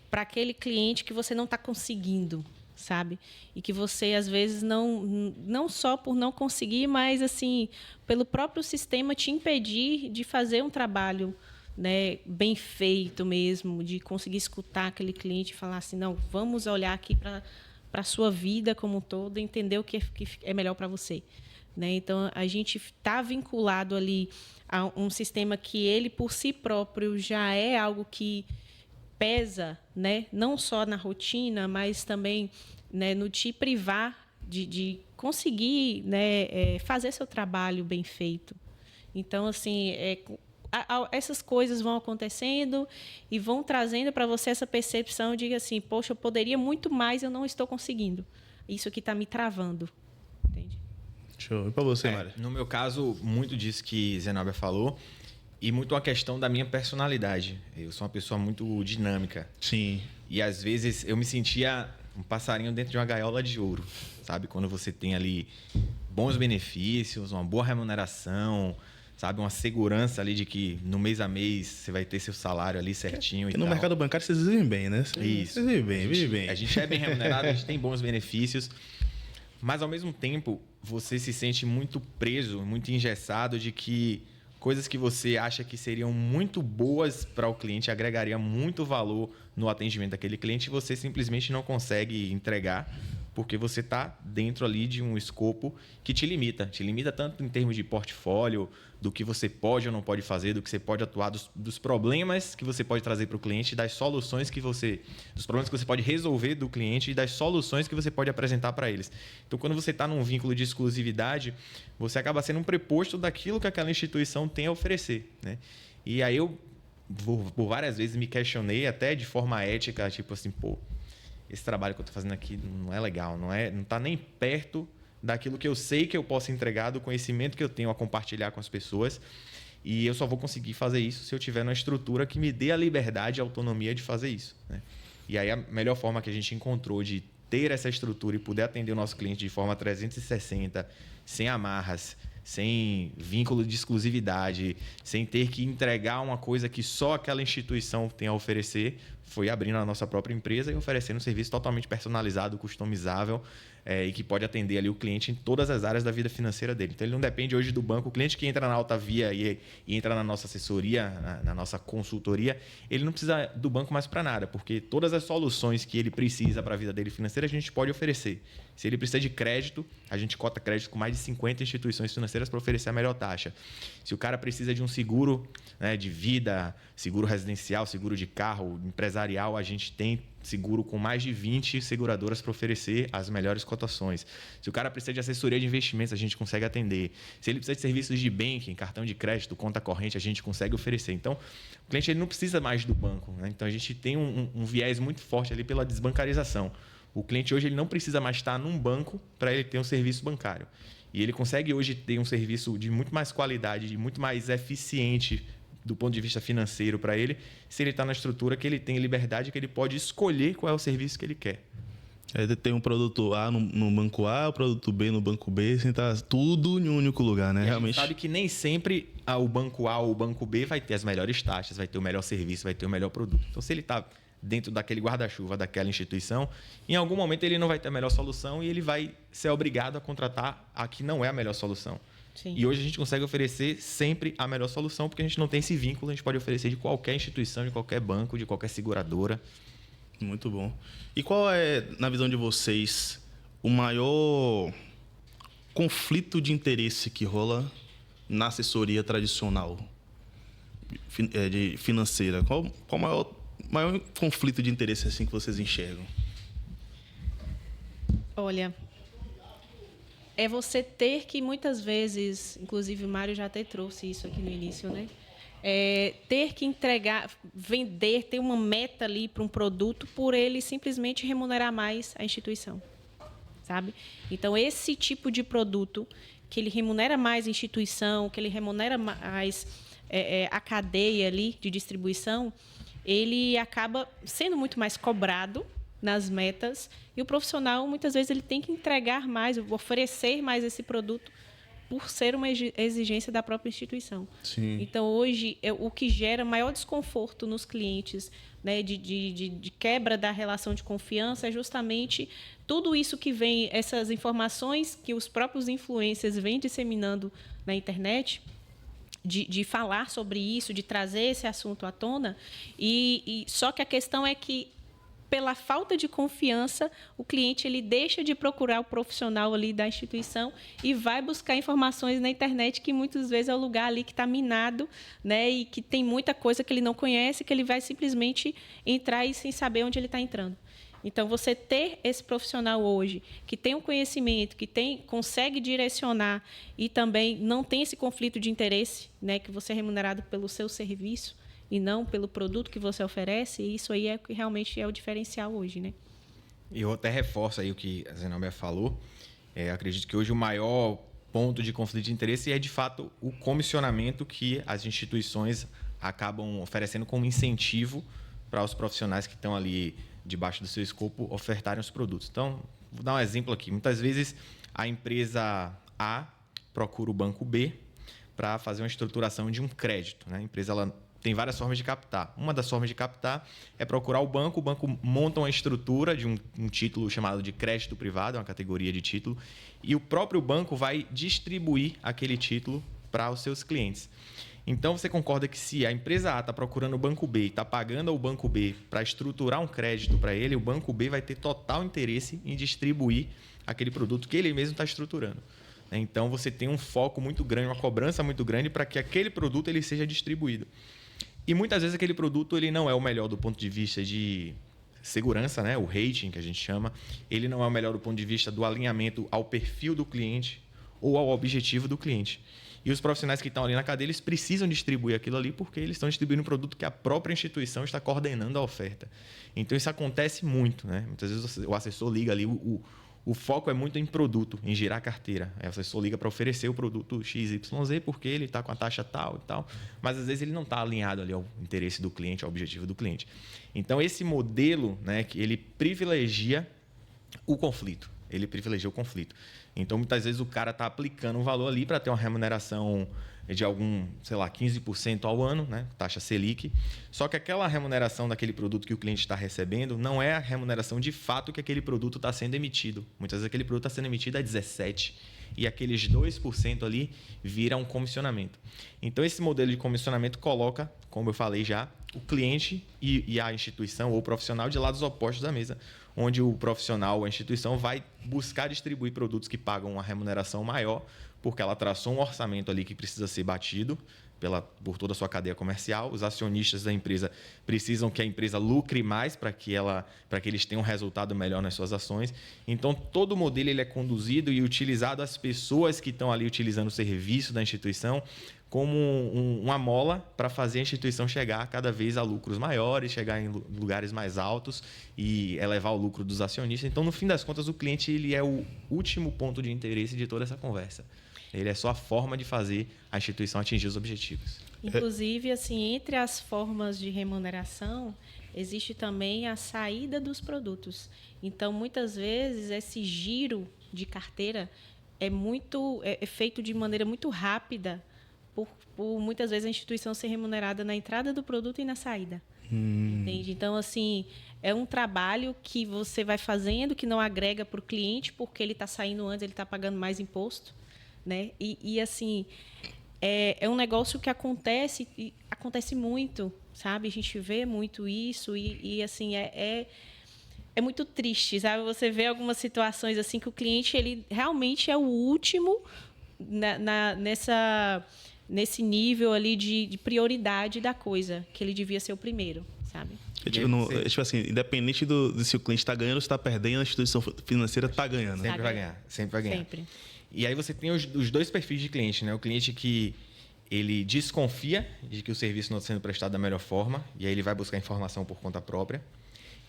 para aquele cliente que você não está conseguindo, sabe? E que você, às vezes, não só por não conseguir, mas, assim, pelo próprio sistema te impedir de fazer um trabalho, né, bem feito mesmo, de conseguir escutar aquele cliente e falar assim, não, vamos olhar aqui para a sua vida como um todo e entender o que é melhor para você, né? Então, a gente está vinculado ali a um sistema que ele, por si próprio, já é algo que pesa, né, não só na rotina, mas também, né, no te privar de conseguir, né, fazer seu trabalho bem feito. Então, assim, essas coisas vão acontecendo e vão trazendo para você essa percepção de assim, poxa, eu poderia muito mais, eu não estou conseguindo. Isso aqui está me travando. Entende? Show. E para você, Mário? No meu caso, muito disso que Zenobia falou e muito uma questão da minha personalidade. Eu sou uma pessoa muito dinâmica. Sim. E às vezes eu me sentia um passarinho dentro de uma gaiola de ouro, sabe? Quando você tem ali bons benefícios, uma boa remuneração, sabe, uma segurança ali de que no mês a mês você vai ter seu salário ali certinho. No mercado bancário vocês vivem bem, né? Isso. Vocês vivem bem. A gente é bem remunerado, a gente tem bons benefícios, mas ao mesmo tempo você se sente muito preso, muito engessado de que coisas que você acha que seriam muito boas para o cliente, agregaria muito valor no atendimento daquele cliente, você simplesmente não consegue entregar porque você está dentro ali de um escopo que te limita tanto em termos de portfólio, do que você pode ou não pode fazer, do que você pode atuar, dos problemas que você pode trazer para o cliente, dos problemas que você pode resolver do cliente e das soluções que você pode apresentar para eles. Então, quando você está num vínculo de exclusividade, você acaba sendo um preposto daquilo que aquela instituição tem a oferecer, né? E aí eu, por várias vezes, me questionei até de forma ética, tipo assim, esse trabalho que eu estou fazendo aqui não é legal, não está nem perto daquilo que eu sei que eu posso entregar, do conhecimento que eu tenho a compartilhar com as pessoas. E eu só vou conseguir fazer isso se eu tiver uma estrutura que me dê a liberdade e a autonomia de fazer isso, né? E aí a melhor forma que a gente encontrou de ter essa estrutura e poder atender o nosso cliente de forma 360, sem amarras, sem vínculo de exclusividade, sem ter que entregar uma coisa que só aquela instituição tem a oferecer, foi abrindo a nossa própria empresa e oferecendo um serviço totalmente personalizado, customizável, e que pode atender ali o cliente em todas as áreas da vida financeira dele. Então, ele não depende hoje do banco. O cliente que entra na Alta Via e entra na nossa assessoria, na nossa consultoria, ele não precisa do banco mais para nada, porque todas as soluções que ele precisa para a vida dele financeira, a gente pode oferecer. Se ele precisa de crédito, a gente cota crédito com mais de 50 instituições financeiras para oferecer a melhor taxa. Se o cara precisa de um seguro, né, de vida, seguro residencial, seguro de carro, empresarial, a gente tem seguro com mais de 20 seguradoras para oferecer as melhores cotações. Se o cara precisa de assessoria de investimentos, a gente consegue atender. Se ele precisa de serviços de banking, cartão de crédito, conta corrente, a gente consegue oferecer. Então, o cliente ele não precisa mais do banco, né? Então, a gente tem um viés muito forte ali pela desbancarização. O cliente hoje ele não precisa mais estar num banco para ele ter um serviço bancário. E ele consegue hoje ter um serviço de muito mais qualidade, de muito mais eficiente do ponto de vista financeiro para ele, se ele está na estrutura que ele tem liberdade, que ele pode escolher qual é o serviço que ele quer. Tem um produto A no banco A, o produto B no banco B, sentar tudo em um único lugar, né? E realmente. sabe que nem sempre o banco A ou o banco B vai ter as melhores taxas, vai ter o melhor serviço, vai ter o melhor produto. Então, se ele está dentro daquele guarda-chuva daquela instituição, em algum momento ele não vai ter a melhor solução e ele vai ser obrigado a contratar a que não é a melhor solução. Sim. E hoje a gente consegue oferecer sempre a melhor solução, porque a gente não tem esse vínculo, a gente pode oferecer de qualquer instituição, de qualquer banco, de qualquer seguradora. Muito bom. E qual é, na visão de vocês, o maior conflito de interesse que rola na assessoria tradicional de financeira? Qual o maior conflito de interesse assim que vocês enxergam? Olha, é você ter que, muitas vezes, inclusive o Mário já até trouxe isso aqui no início, né? Ter que entregar, vender, ter uma meta ali para um produto por ele simplesmente remunerar mais a instituição, sabe? Então, esse tipo de produto que ele remunera mais a instituição, que ele remunera mais a cadeia ali de distribuição, ele acaba sendo muito mais cobrado nas metas e o profissional, muitas vezes, ele tem que entregar mais, oferecer mais esse produto por ser uma exigência da própria instituição. Sim. Então, hoje, o que gera maior desconforto nos clientes, né, de quebra da relação de confiança, é justamente tudo isso que vem, essas informações que os próprios influencers vêm disseminando na internet, de falar sobre isso, de trazer esse assunto à tona, só que a questão é que, pela falta de confiança, o cliente ele deixa de procurar o profissional ali da instituição e vai buscar informações na internet, que muitas vezes é o lugar ali que está minado, né, e que tem muita coisa que ele não conhece, que ele vai simplesmente entrar e sem saber onde ele está entrando. Então, você ter esse profissional hoje que tem um conhecimento, que consegue direcionar e também não tem esse conflito de interesse, né, que você é remunerado pelo seu serviço e não pelo produto que você oferece, e isso aí é que realmente é o diferencial hoje, né? Eu até reforço aí o que a Zenobia falou. Acredito que hoje o maior ponto de conflito de interesse é, de fato, o comissionamento que as instituições acabam oferecendo como incentivo para os profissionais que estão ali debaixo do seu escopo ofertarem os produtos. Então, vou dar um exemplo aqui. Muitas vezes, a empresa A procura o banco B para fazer uma estruturação de um crédito, né? A empresa tem várias formas de captar. Uma das formas de captar é procurar o banco monta uma estrutura de um título chamado de crédito privado, uma categoria de título, e o próprio banco vai distribuir aquele título para os seus clientes. Então, você concorda que se a empresa A está procurando o banco B e está pagando ao banco B para estruturar um crédito para ele, o banco B vai ter total interesse em distribuir aquele produto que ele mesmo está estruturando. Então, você tem um foco muito grande, uma cobrança muito grande para que aquele produto ele seja distribuído. E muitas vezes aquele produto ele não é o melhor do ponto de vista de segurança, né? O rating que a gente chama, ele não é o melhor do ponto de vista do alinhamento ao perfil do cliente ou ao objetivo do cliente. E os profissionais que estão ali na cadeia, eles precisam distribuir aquilo ali porque eles estão distribuindo um produto que a própria instituição está coordenando a oferta. Então, isso acontece muito, né? Muitas vezes o assessor liga ali, o o foco é muito em produto, em girar carteira. Aí você só liga para oferecer o produto XYZ porque ele está com a taxa tal e tal, mas às vezes ele não está alinhado ali ao interesse do cliente, ao objetivo do cliente. Então, esse modelo, né, que ele privilegia o conflito. Ele privilegia o conflito. Então, muitas vezes o cara está aplicando um valor ali para ter uma remuneração de algum, sei lá, 15% ao ano, né? Taxa Selic. Só que aquela remuneração daquele produto que o cliente está recebendo não é a remuneração de fato que aquele produto está sendo emitido. Muitas vezes aquele produto está sendo emitido a 17%. E aqueles 2% ali vira um comissionamento. Então, esse modelo de comissionamento coloca, como eu falei já, o cliente e a instituição ou o profissional de lados opostos da mesa, onde o profissional ou a instituição vai buscar distribuir produtos que pagam uma remuneração maior, porque ela traçou um orçamento ali que precisa ser batido por toda a sua cadeia comercial. Os acionistas da empresa precisam que a empresa lucre mais para que eles tenham um resultado melhor nas suas ações. Então, todo o modelo ele é conduzido e utilizado às pessoas que estão ali utilizando o serviço da instituição como uma mola para fazer a instituição chegar cada vez a lucros maiores, chegar em lugares mais altos e elevar o lucro dos acionistas. Então, no fim das contas, o cliente ele é o último ponto de interesse de toda essa conversa. Ele é só a forma de fazer a instituição atingir os objetivos. Inclusive, assim, entre as formas de remuneração, existe também a saída dos produtos. Então, muitas vezes, esse giro de carteira é feito de maneira muito rápida, por muitas vezes a instituição ser remunerada na entrada do produto e na saída. Entende? Então, assim, é um trabalho que você vai fazendo, que não agrega para o cliente, porque ele está saindo antes, ele está pagando mais imposto. Né? E assim, é um negócio que acontece muito, sabe? A gente vê muito isso e assim, é muito triste, sabe? Você vê algumas situações assim que o cliente ele realmente é o último nesse nível ali de prioridade da coisa, que ele devia ser o primeiro, sabe? Tipo assim, independente de se o cliente está ganhando ou está perdendo, a instituição financeira está ganhando. Sempre vai ganhar, sempre vai ganhar. Sempre. E aí você tem os dois perfis de cliente, né? O cliente que ele desconfia de que o serviço não está sendo prestado da melhor forma e aí ele vai buscar informação por conta própria.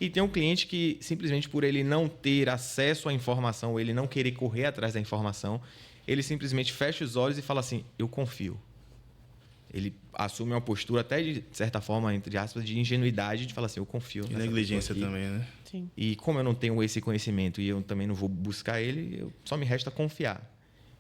E tem um cliente que, simplesmente por ele não ter acesso à informação, ou ele não querer correr atrás da informação, ele simplesmente fecha os olhos e fala assim, eu confio. Ele assume uma postura até, de certa forma, entre aspas, de ingenuidade, de falar assim, eu confio. E negligência também, né? Sim. E como eu não tenho esse conhecimento e eu também não vou buscar ele, só me resta confiar.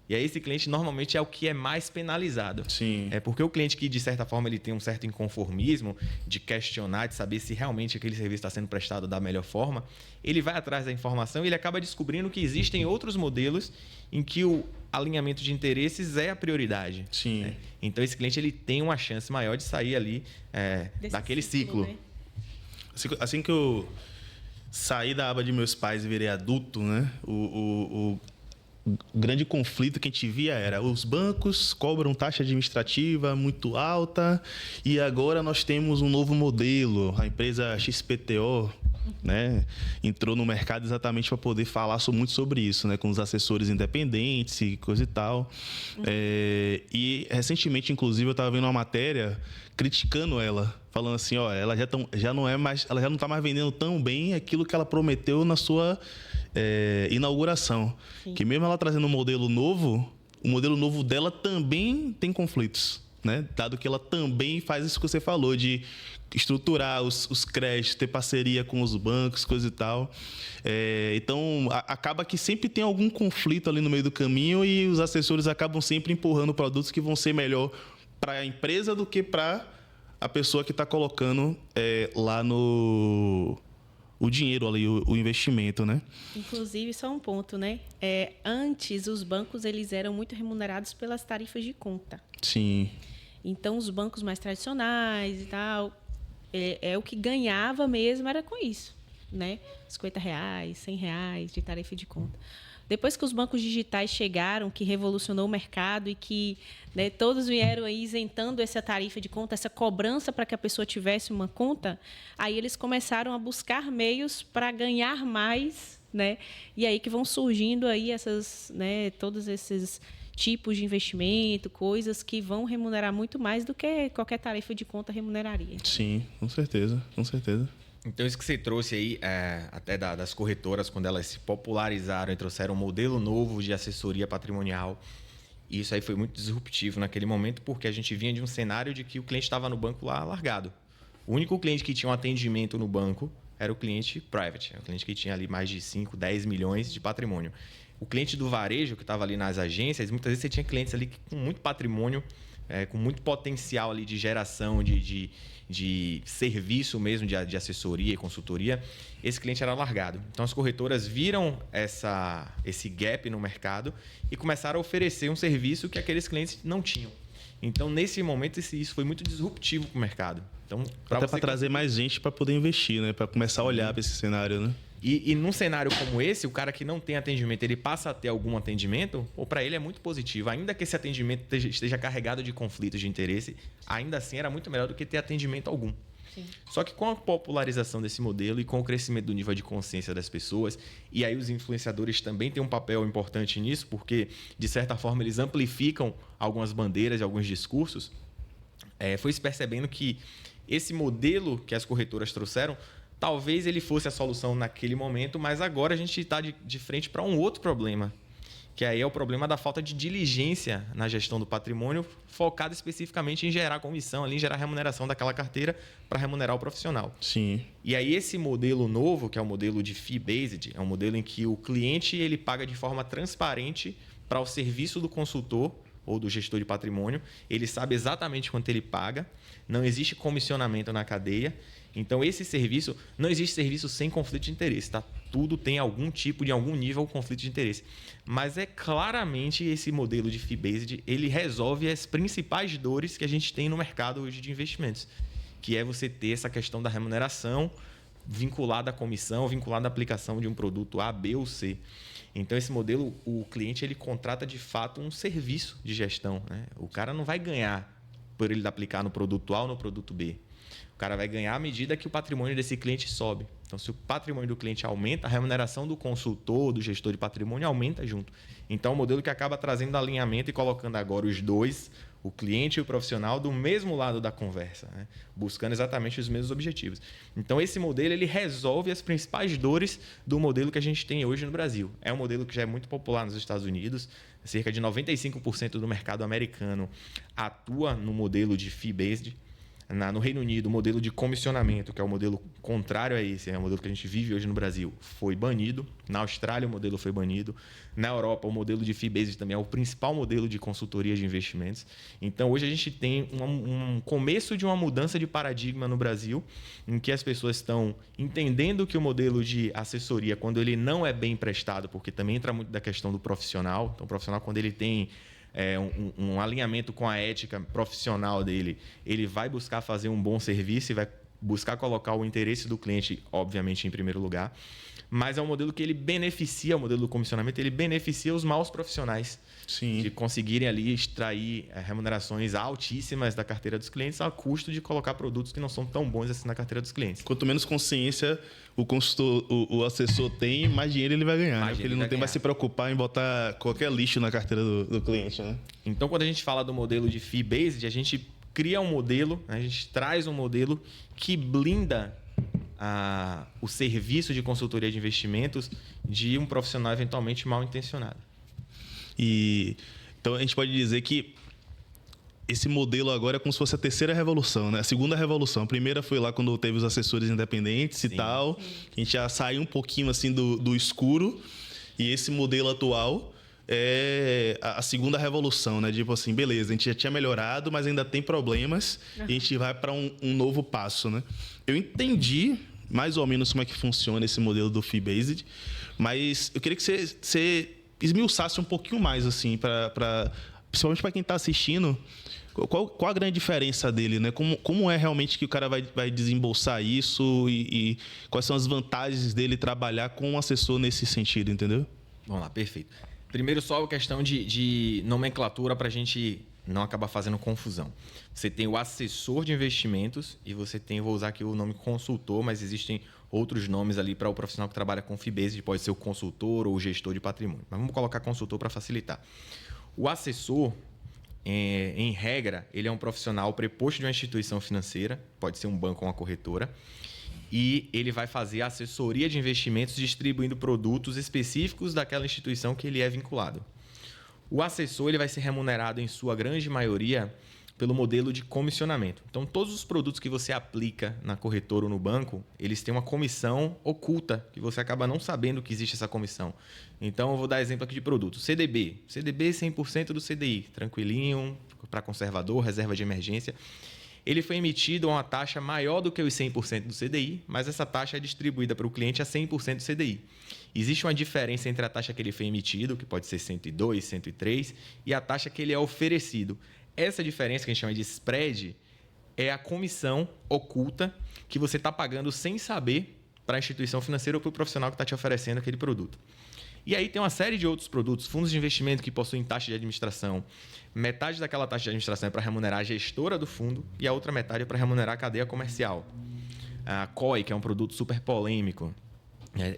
E aí esse cliente normalmente é o que é mais penalizado. Sim. É porque o cliente que, de certa forma, ele tem um certo inconformismo de questionar, de saber se realmente aquele serviço está sendo prestado da melhor forma, ele vai atrás da informação e ele acaba descobrindo que existem outros modelos em que o alinhamento de interesses é a prioridade. Sim. Né? Então, esse cliente ele tem uma chance maior de sair ali daquele ciclo. Né? Assim que eu saí da aba de meus pais e virei adulto, né? O grande conflito que a gente via era os bancos cobram taxa administrativa muito alta e agora nós temos um novo modelo, a empresa XPTO, né, entrou no mercado exatamente para poder falar muito sobre isso, né, com os assessores independentes e coisa e tal. E recentemente, inclusive, eu estava vendo uma matéria criticando ela, falando assim, ó, ela já não está mais vendendo tão bem aquilo que ela prometeu na sua inauguração. Sim. Que mesmo ela trazendo um modelo novo, o modelo novo dela também tem conflitos, né? Dado que ela também faz isso que você falou, de estruturar os créditos, ter parceria com os bancos, coisa e tal. Então, acaba que sempre tem algum conflito ali no meio do caminho e os assessores acabam sempre empurrando produtos que vão ser melhor para a empresa do que para a pessoa que está colocando lá o dinheiro ali, o investimento, né? Inclusive, só um ponto, né? Antes, os bancos eles eram muito remunerados pelas tarifas de conta. Sim. Então, os bancos mais tradicionais e tal, o que ganhava mesmo era com isso, né? R$50, R$100 de tarifa de conta. Depois que os bancos digitais chegaram, que revolucionou o mercado e que, né, todos vieram aí isentando essa tarifa de conta, essa cobrança para que a pessoa tivesse uma conta, aí eles começaram a buscar meios para ganhar mais, né? E aí que vão surgindo aí todos esses tipos de investimento, coisas que vão remunerar muito mais do que qualquer tarifa de conta remuneraria. Sim, com certeza, com certeza. Então, isso que você trouxe aí, até das corretoras, quando elas se popularizaram e trouxeram um modelo novo de assessoria patrimonial, isso aí foi muito disruptivo naquele momento, porque a gente vinha de um cenário de que o cliente estava no banco lá largado. O único cliente que tinha um atendimento no banco era o cliente private, o cliente que tinha ali mais de 5, 10 milhões de patrimônio. O cliente do varejo, que estava ali nas agências, muitas vezes você tinha clientes ali com muito patrimônio, com muito potencial ali de geração de serviço mesmo, de assessoria e consultoria. Esse cliente era largado. Então, as corretoras viram esse gap no mercado e começaram a oferecer um serviço que aqueles clientes não tinham. Então, nesse momento, isso foi muito disruptivo para o mercado. Então, até para trazer mais gente para poder investir, né? Para começar a olhar para esse cenário, né? E num cenário como esse, o cara que não tem atendimento, ele passa a ter algum atendimento, ou para ele é muito positivo. Ainda que esse atendimento esteja carregado de conflitos de interesse, ainda assim era muito melhor do que ter atendimento algum. Sim. Só que com a popularização desse modelo e com o crescimento do nível de consciência das pessoas, e aí os influenciadores também têm um papel importante nisso, porque, de certa forma, eles amplificam algumas bandeiras e alguns discursos, foi se percebendo que esse modelo que as corretoras trouxeram, talvez ele fosse a solução naquele momento, mas agora a gente está de frente para um outro problema, que aí é o problema da falta de diligência na gestão do patrimônio, focado especificamente em gerar comissão, ali, em gerar remuneração daquela carteira para remunerar o profissional. Sim. E aí esse modelo novo, que é o modelo de fee-based, é um modelo em que o cliente ele paga de forma transparente para o serviço do consultor ou do gestor de patrimônio, ele sabe exatamente quanto ele paga, não existe comissionamento na cadeia. Então, esse serviço, não existe serviço sem conflito de interesse, tá? Tudo tem algum tipo, de algum nível, conflito de interesse. Mas claramente esse modelo de fee-based, ele resolve as principais dores que a gente tem no mercado hoje de investimentos, que é você ter essa questão da remuneração vinculada à comissão, vinculada à aplicação de um produto A, B ou C. Então, esse modelo, o cliente ele contrata de fato um serviço de gestão, né? O cara não vai ganhar por ele aplicar no produto A ou no produto B. O cara vai ganhar à medida que o patrimônio desse cliente sobe. Então, se o patrimônio do cliente aumenta, a remuneração do consultor, do gestor de patrimônio, aumenta junto. Então, é um modelo que acaba trazendo alinhamento e colocando agora os dois, o cliente e o profissional, do mesmo lado da conversa, né? Buscando exatamente os mesmos objetivos. Então, esse modelo ele resolve as principais dores do modelo que a gente tem hoje no Brasil. É um modelo que já é muito popular nos Estados Unidos. Cerca de 95% do mercado americano atua no modelo de fee-based. No Reino Unido, o modelo de comissionamento, que é o modelo contrário a esse, é o modelo que a gente vive hoje no Brasil, foi banido. Na Austrália, o modelo foi banido. Na Europa, o modelo de fee-based também é o principal modelo de consultoria de investimentos. Então, hoje a gente tem um começo de uma mudança de paradigma no Brasil, em que as pessoas estão entendendo que o modelo de assessoria, quando ele não é bem prestado, porque também entra muito da questão do profissional. Então, o profissional, quando ele tem um alinhamento com a ética profissional dele, ele vai buscar fazer um bom serviço e vai buscar colocar o interesse do cliente, obviamente, em primeiro lugar. Mas é um modelo que ele beneficia, o modelo do comissionamento, ele beneficia os maus profissionais. Sim. De conseguirem ali extrair remunerações altíssimas da carteira dos clientes a custo de colocar produtos que não são tão bons assim na carteira dos clientes. Quanto menos consciência o consultor, o assessor tem, mais dinheiro ele vai ganhar. Né? Porque ele não vai se preocupar em botar qualquer lixo na carteira do cliente. Né? Então, quando a gente fala do modelo de fee-based, a gente cria um modelo, a gente traz um modelo que blinda o serviço de consultoria de investimentos de um profissional eventualmente mal intencionado. Então, a gente pode dizer que esse modelo agora é como se fosse a terceira revolução, né? A segunda revolução. A primeira foi lá quando teve os assessores independentes e tal. Sim. A gente já saiu um pouquinho assim do escuro. E esse modelo atual é a segunda revolução, né? Tipo assim, beleza, a gente já tinha melhorado, mas ainda tem problemas. E a gente vai para um novo passo, né? Eu entendi mais ou menos como é que funciona esse modelo do fee-based, mas eu queria que você esmiuçasse um pouquinho mais, assim, principalmente para quem está assistindo, qual a grande diferença dele, né? Como é realmente que o cara vai desembolsar isso e quais são as vantagens dele trabalhar com um assessor nesse sentido, entendeu? Vamos lá, perfeito. Primeiro, só a questão de nomenclatura para a gente não acabar fazendo confusão. Você tem o assessor de investimentos e você tem, vou usar aqui o nome consultor, mas existem outros nomes ali para o profissional que trabalha com fee-based, pode ser o consultor ou o gestor de patrimônio. Mas vamos colocar consultor para facilitar. O assessor, em regra, ele é um profissional preposto de uma instituição financeira, pode ser um banco ou uma corretora, e ele vai fazer a assessoria de investimentos distribuindo produtos específicos daquela instituição que ele é vinculado. O assessor ele vai ser remunerado, em sua grande maioria, pelo modelo de comissionamento. Então, todos os produtos que você aplica na corretora ou no banco, eles têm uma comissão oculta, que você acaba não sabendo que existe essa comissão. Então, eu vou dar exemplo aqui de produto. CDB. CDB 100% do CDI. Tranquilinho, para conservador, reserva de emergência. Ele foi emitido a uma taxa maior do que os 100% do CDI, mas essa taxa é distribuída para o cliente a 100% do CDI. Existe uma diferença entre a taxa que ele foi emitido, que pode ser 102, 103, e a taxa que ele é oferecido. Essa diferença, que a gente chama de spread, é a comissão oculta que você está pagando sem saber para a instituição financeira ou para o profissional que está te oferecendo aquele produto. E aí tem uma série de outros produtos, fundos de investimento que possuem taxa de administração. Metade daquela taxa de administração é para remunerar a gestora do fundo e a outra metade é para remunerar a cadeia comercial. A COI, que é um produto super polêmico.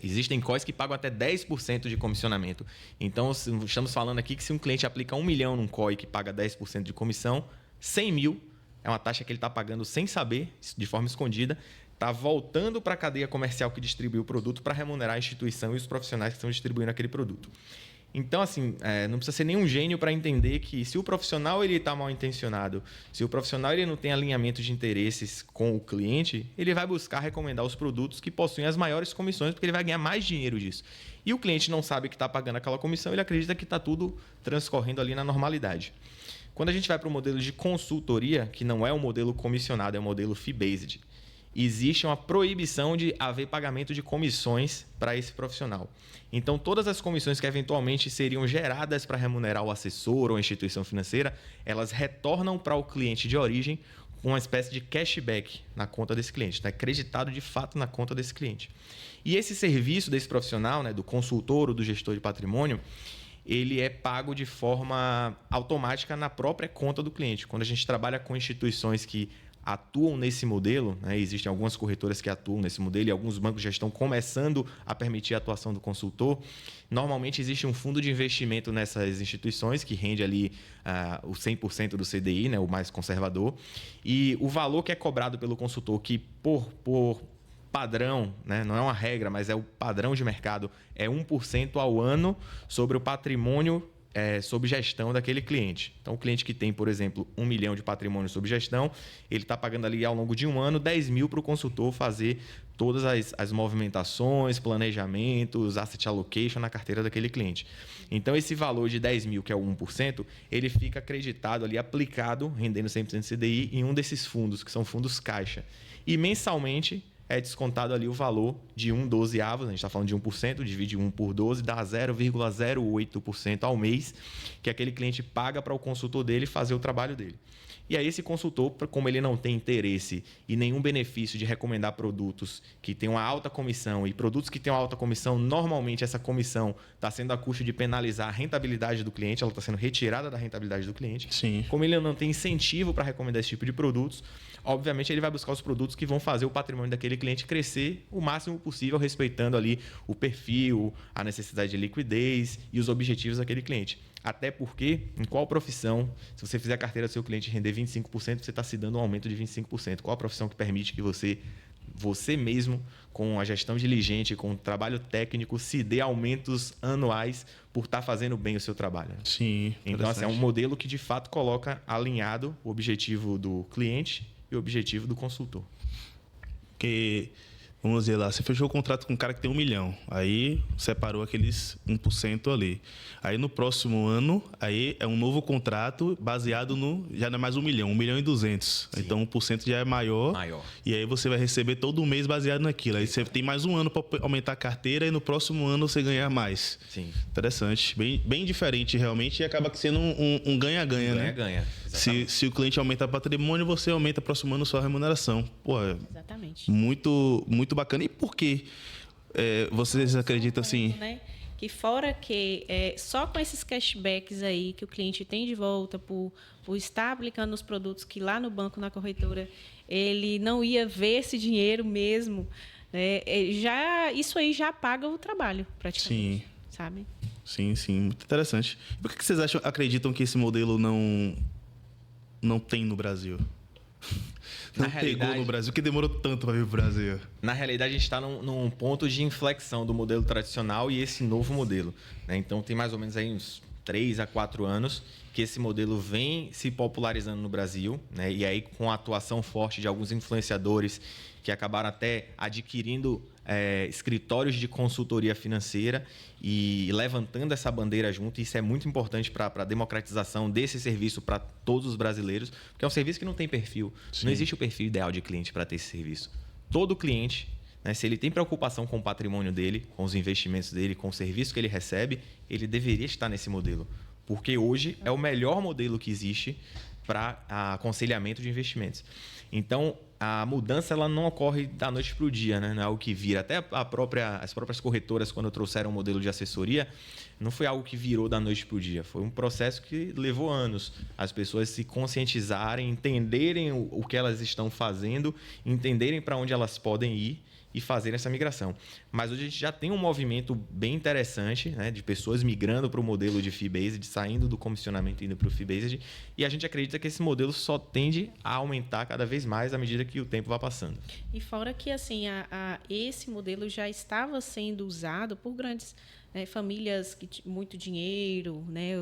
Existem COIs que pagam até 10% de comissionamento. Então, estamos falando aqui que se um cliente aplica 1 milhão num COI que paga 10% de comissão, 100 mil é uma taxa que ele está pagando sem saber, de forma escondida, está voltando para a cadeia comercial que distribuiu o produto para remunerar a instituição e os profissionais que estão distribuindo aquele produto. Então, assim, não precisa ser nenhum gênio para entender que se o profissional está mal intencionado, se o profissional ele não tem alinhamento de interesses com o cliente, ele vai buscar recomendar os produtos que possuem as maiores comissões, porque ele vai ganhar mais dinheiro disso. E o cliente não sabe que está pagando aquela comissão, ele acredita que está tudo transcorrendo ali na normalidade. Quando a gente vai para o modelo de consultoria, que não é um modelo comissionado, é um modelo fee-based, existe uma proibição de haver pagamento de comissões para esse profissional. Então, todas as comissões que eventualmente seriam geradas para remunerar o assessor ou a instituição financeira, elas retornam para o cliente de origem com uma espécie de cashback na conta desse cliente, está acreditado de fato na conta desse cliente. E esse serviço desse profissional, do consultor ou do gestor de patrimônio, ele é pago de forma automática na própria conta do cliente. Quando a gente trabalha com instituições que atuam nesse modelo, existem algumas corretoras que atuam nesse modelo e alguns bancos já estão começando a permitir a atuação do consultor. Normalmente existe um fundo de investimento nessas instituições que rende ali o 100% do CDI, o mais conservador, e o valor que é cobrado pelo consultor, que por padrão, não é uma regra, mas é o padrão de mercado, é 1% ao ano sobre o patrimônio sob gestão daquele cliente. Então, o cliente que tem, por exemplo, 1 milhão de patrimônio sob gestão, ele está pagando ali ao longo de um ano 10 mil para o consultor fazer todas as movimentações, planejamentos, asset allocation na carteira daquele cliente. Então, esse valor de 10 mil, que é o 1%, ele fica acreditado ali, aplicado, rendendo 100% CDI, em um desses fundos, que são fundos caixa. E mensalmente é descontado ali o valor de 1/12, a gente está falando de 1%, divide 1 por 12, dá 0,08% ao mês, que aquele cliente paga para o consultor dele fazer o trabalho dele. E aí esse consultor, como ele não tem interesse e nenhum benefício de recomendar produtos que tenham uma alta comissão, e produtos que tenham alta comissão, normalmente essa comissão está sendo a custo de penalizar a rentabilidade do cliente, ela está sendo retirada da rentabilidade do cliente. Sim. Como ele não tem incentivo para recomendar esse tipo de produtos, obviamente ele vai buscar os produtos que vão fazer o patrimônio daquele cliente crescer o máximo possível, respeitando ali o perfil, a necessidade de liquidez e os objetivos daquele cliente. Até porque, em qual profissão, se você fizer a carteira do seu cliente render 25%, você está se dando um aumento de 25%. Qual a profissão que permite que você mesmo, com a gestão diligente, com o trabalho técnico, se dê aumentos anuais por estar fazendo bem o seu trabalho? Sim. Então, assim, é um modelo que, de fato, coloca alinhado o objetivo do cliente e o objetivo do consultor. Porque, vamos dizer lá, você fechou o contrato com um cara que tem 1 milhão, aí separou aqueles 1% ali. Aí no próximo ano, aí é um novo contrato baseado já não é mais 1 milhão, 1 milhão e 200. Sim. Então 1% já é maior. E aí você vai receber todo mês baseado naquilo. Aí você tem mais um ano para aumentar a carteira e no próximo ano você ganhar mais. Sim. Interessante. Bem diferente realmente, e acaba sendo um ganha-ganha, né? Ganha-ganha. Se o cliente aumenta o patrimônio, você aumenta próximo ano sua remuneração. Pô, exatamente. Muito, muito bacana. E por que vocês acreditam assim? Que fora que só com esses cashbacks aí que o cliente tem de volta por estar aplicando os produtos que lá no banco, na corretora, ele não ia ver esse dinheiro mesmo, isso aí já paga o trabalho, praticamente. Sim. Sabe? Sim, muito interessante. Por que vocês acreditam que esse modelo não tem no Brasil? não pegou no Brasil, que demorou tanto para vir para o Brasil? Na realidade, a gente está num ponto de inflexão do modelo tradicional e esse novo modelo, né? Então, tem mais ou menos aí uns 3 a 4 anos que esse modelo vem se popularizando no Brasil, né? E aí com a atuação forte de alguns influenciadores que acabaram até adquirindo escritórios de consultoria financeira e levantando essa bandeira junto. Isso é muito importante para a democratização desse serviço para todos os brasileiros, porque é um serviço que não tem perfil. Sim. Não existe o perfil ideal de cliente para ter esse serviço. Todo cliente, né, se ele tem preocupação com o patrimônio dele, com os investimentos dele, com o serviço que ele recebe, ele deveria estar nesse modelo. Porque hoje é o melhor modelo que existe para aconselhamento de investimentos. Então, a mudança ela não ocorre da noite para o dia, né? Não é algo que vira. Até as próprias corretoras, quando trouxeram o modelo de assessoria, não foi algo que virou da noite para o dia. Foi um processo que levou anos. As pessoas se conscientizarem, entenderem o que elas estão fazendo, entenderem para onde elas podem ir e fazer essa migração. Mas hoje a gente já tem um movimento bem interessante, né, de pessoas migrando para o modelo de fee-based, saindo do comissionamento e indo para o fee-based, e a gente acredita que esse modelo só tende a aumentar cada vez mais à medida que o tempo vai passando. E fora que assim, esse modelo já estava sendo usado por grandes famílias que muito dinheiro, né?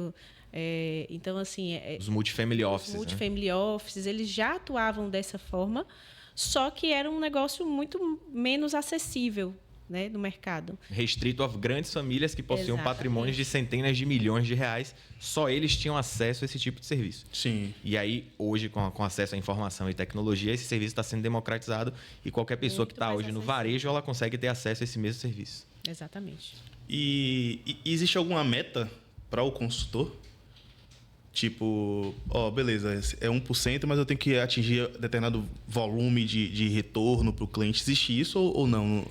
Então, assim... Os multifamily offices. Os multifamily offices, eles já atuavam dessa forma, só que era um negócio muito menos acessível, né, no mercado. Restrito a grandes famílias que possuíam patrimônios de centenas de milhões de reais. Só eles tinham acesso a esse tipo de serviço. Sim. E aí, hoje, com acesso à informação e tecnologia, esse serviço está sendo democratizado e qualquer pessoa que está hoje no varejo, ela consegue ter acesso a esse mesmo serviço. Exatamente. E existe alguma meta para o consultor? Tipo, beleza, é 1%, mas eu tenho que atingir determinado volume de retorno para o cliente. Existe isso ou não?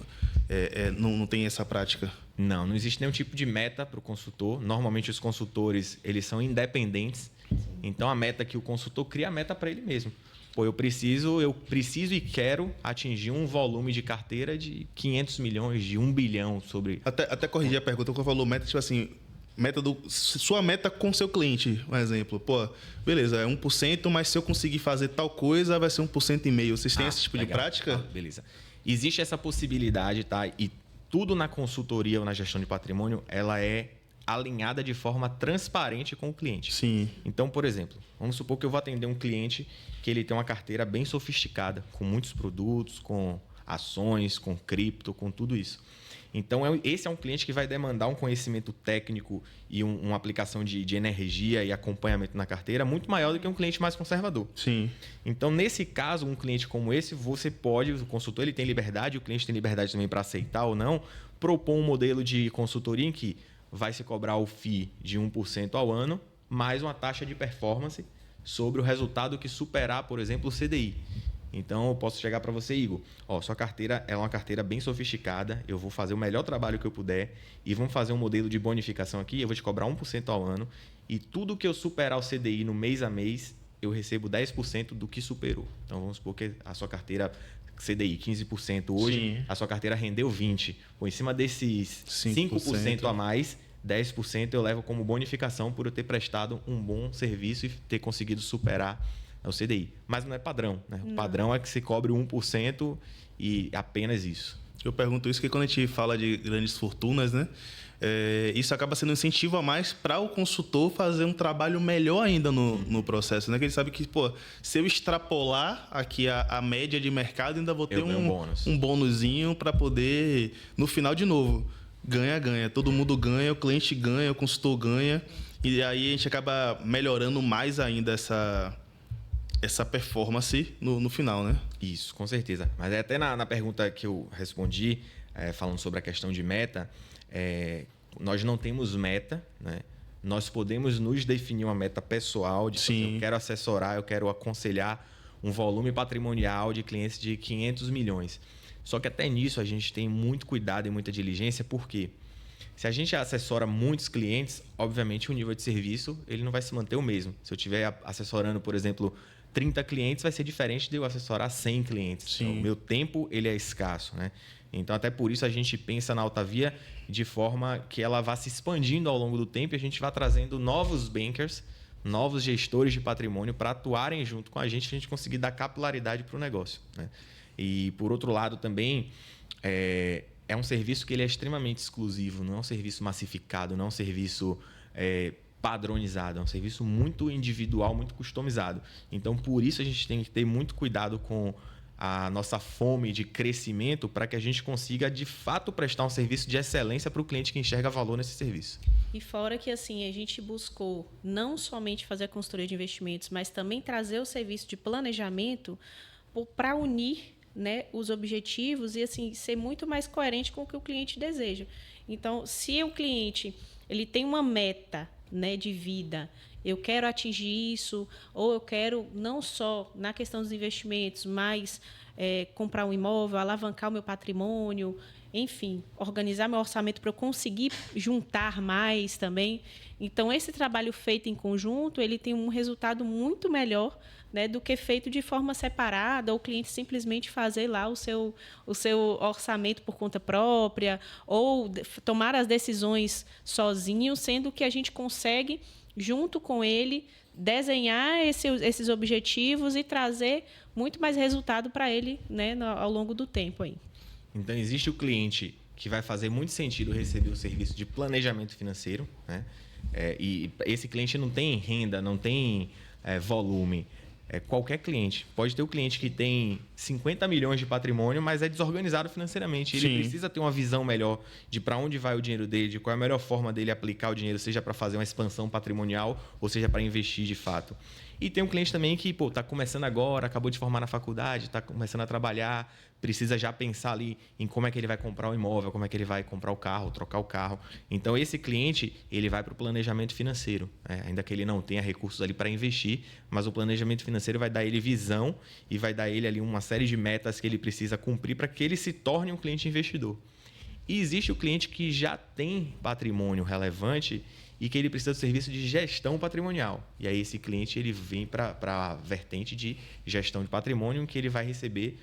Não tem essa prática? Não existe nenhum tipo de meta para o consultor. Normalmente, os consultores eles são independentes. Então, a meta que o consultor cria, a meta para ele mesmo. Pô, eu preciso e quero atingir um volume de carteira de 500 milhões, de 1 bilhão sobre... Até corrigir a pergunta, quando falou meta, tipo assim... sua meta com seu cliente, um exemplo. Pô, beleza, é 1%, mas se eu conseguir fazer tal coisa, vai ser 1,5%. Vocês têm esse tipo legal. De prática? Beleza. Existe essa possibilidade, tá? E tudo na consultoria ou na gestão de patrimônio, ela é alinhada de forma transparente com o cliente. Sim. Então, por exemplo, vamos supor que eu vou atender um cliente que ele tem uma carteira bem sofisticada, com muitos produtos, com ações, com cripto, com tudo isso. Então, esse é um cliente que vai demandar um conhecimento técnico e uma aplicação de energia e acompanhamento na carteira muito maior do que um cliente mais conservador. Sim. Então, nesse caso, um cliente como esse, o consultor ele tem liberdade, o cliente tem liberdade também para aceitar ou não, propor um modelo de consultoria em que vai se cobrar o FII de 1% ao ano, mais uma taxa de performance sobre o resultado que superar, por exemplo, o CDI. Então, eu posso chegar para você, Igor, sua carteira é uma carteira bem sofisticada, eu vou fazer o melhor trabalho que eu puder e vamos fazer um modelo de bonificação aqui, eu vou te cobrar 1% ao ano e tudo que eu superar o CDI no mês a mês, eu recebo 10% do que superou. Então, vamos supor que a sua carteira CDI 15% hoje, sim, a sua carteira rendeu 20%. Em cima desses 5% a mais, 10% eu levo como bonificação por eu ter prestado um bom serviço e ter conseguido superar o CDI. Mas não é padrão, né? O padrão é que se cobre 1% e apenas isso. Eu pergunto isso porque quando a gente fala de grandes fortunas, né? Isso acaba sendo um incentivo a mais para o consultor fazer um trabalho melhor ainda no processo, né? Que ele sabe que, se eu extrapolar aqui a média de mercado, ainda vou ter um bônusinho para poder, no final, de novo, ganha. Todo mundo ganha, o cliente ganha, o consultor ganha. E aí a gente acaba melhorando mais ainda essa performance no final, né? Isso, com certeza. Mas até na pergunta que eu respondi, falando sobre a questão de meta, nós não temos meta, né? Nós podemos nos definir uma meta pessoal de eu quero assessorar, eu quero aconselhar um volume patrimonial de clientes de 500 milhões. Só que até nisso a gente tem muito cuidado e muita diligência, porque se a gente assessora muitos clientes, obviamente o nível de serviço ele não vai se manter o mesmo. Se eu estiver assessorando, por exemplo, 30 clientes, vai ser diferente de eu assessorar 100 clientes. Então, o meu tempo ele é escasso, né? Então, até por isso, a gente pensa na Altavia de forma que ela vá se expandindo ao longo do tempo e a gente vá trazendo novos bankers novos gestores de patrimônio para atuarem junto com a gente conseguir dar capilaridade para o negócio, né? E, por outro lado, também é um serviço que ele é extremamente exclusivo, não é um serviço massificado, não é um serviço padronizado, é um serviço muito individual, muito customizado. Então, por isso, a gente tem que ter muito cuidado com a nossa fome de crescimento para que a gente consiga, de fato, prestar um serviço de excelência para o cliente que enxerga valor nesse serviço. E fora que assim a gente buscou não somente fazer a consultoria de investimentos, mas também trazer o serviço de planejamento para unir, né, os objetivos e assim ser muito mais coerente com o que o cliente deseja. Então, se o cliente ele tem uma meta, né, de vida, eu quero atingir isso, ou eu quero não só na questão dos investimentos, mas comprar um imóvel, alavancar o meu patrimônio, enfim, organizar meu orçamento para eu conseguir juntar mais também. Então, esse trabalho feito em conjunto, ele tem um resultado muito melhor, né, do que feito de forma separada, ou o cliente simplesmente fazer lá o seu orçamento por conta própria, ou tomar as decisões sozinho, sendo que a gente consegue, junto com ele, desenhar esses objetivos e trazer muito mais resultado para ele, né, ao longo do tempo aí. Então, existe o cliente que vai fazer muito sentido receber o serviço de planejamento financeiro, né? E esse cliente não tem renda, não tem volume. Qualquer cliente. Pode ter o cliente que tem 50 milhões de patrimônio, mas é desorganizado financeiramente. Ele Sim. precisa ter uma visão melhor de para onde vai o dinheiro dele, de qual é a melhor forma dele aplicar o dinheiro, seja para fazer uma expansão patrimonial ou seja para investir de fato. E tem um cliente também que está começando agora, acabou de formar na faculdade, está começando a trabalhar, precisa já pensar ali em como é que ele vai comprar o imóvel, como é que ele vai comprar o carro, trocar o carro. Então, esse cliente ele vai para o planejamento financeiro, ainda que ele não tenha recursos ali para investir, mas o planejamento financeiro vai dar ele visão e vai dar ele ali uma série de metas que ele precisa cumprir para que ele se torne um cliente investidor. E existe o cliente que já tem patrimônio relevante e que ele precisa do serviço de gestão patrimonial. E aí esse cliente ele vem para a vertente de gestão de patrimônio, em que ele vai receber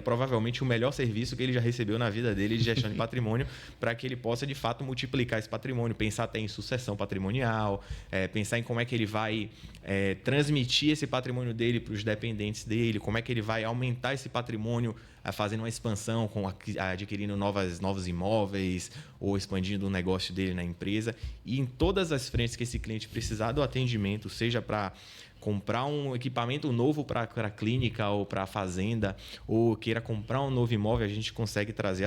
provavelmente o melhor serviço que ele já recebeu na vida dele de gestão de patrimônio, para que ele possa de fato multiplicar esse patrimônio, pensar até em sucessão patrimonial, pensar em como é que ele vai transmitir esse patrimônio dele para os dependentes dele, como é que ele vai aumentar esse patrimônio fazendo uma expansão, adquirindo novos imóveis ou expandindo o negócio dele na empresa. E em todas as frentes que esse cliente precisar do atendimento, seja para comprar um equipamento novo para a clínica ou para a fazenda, ou queira comprar um novo imóvel, a gente consegue trazer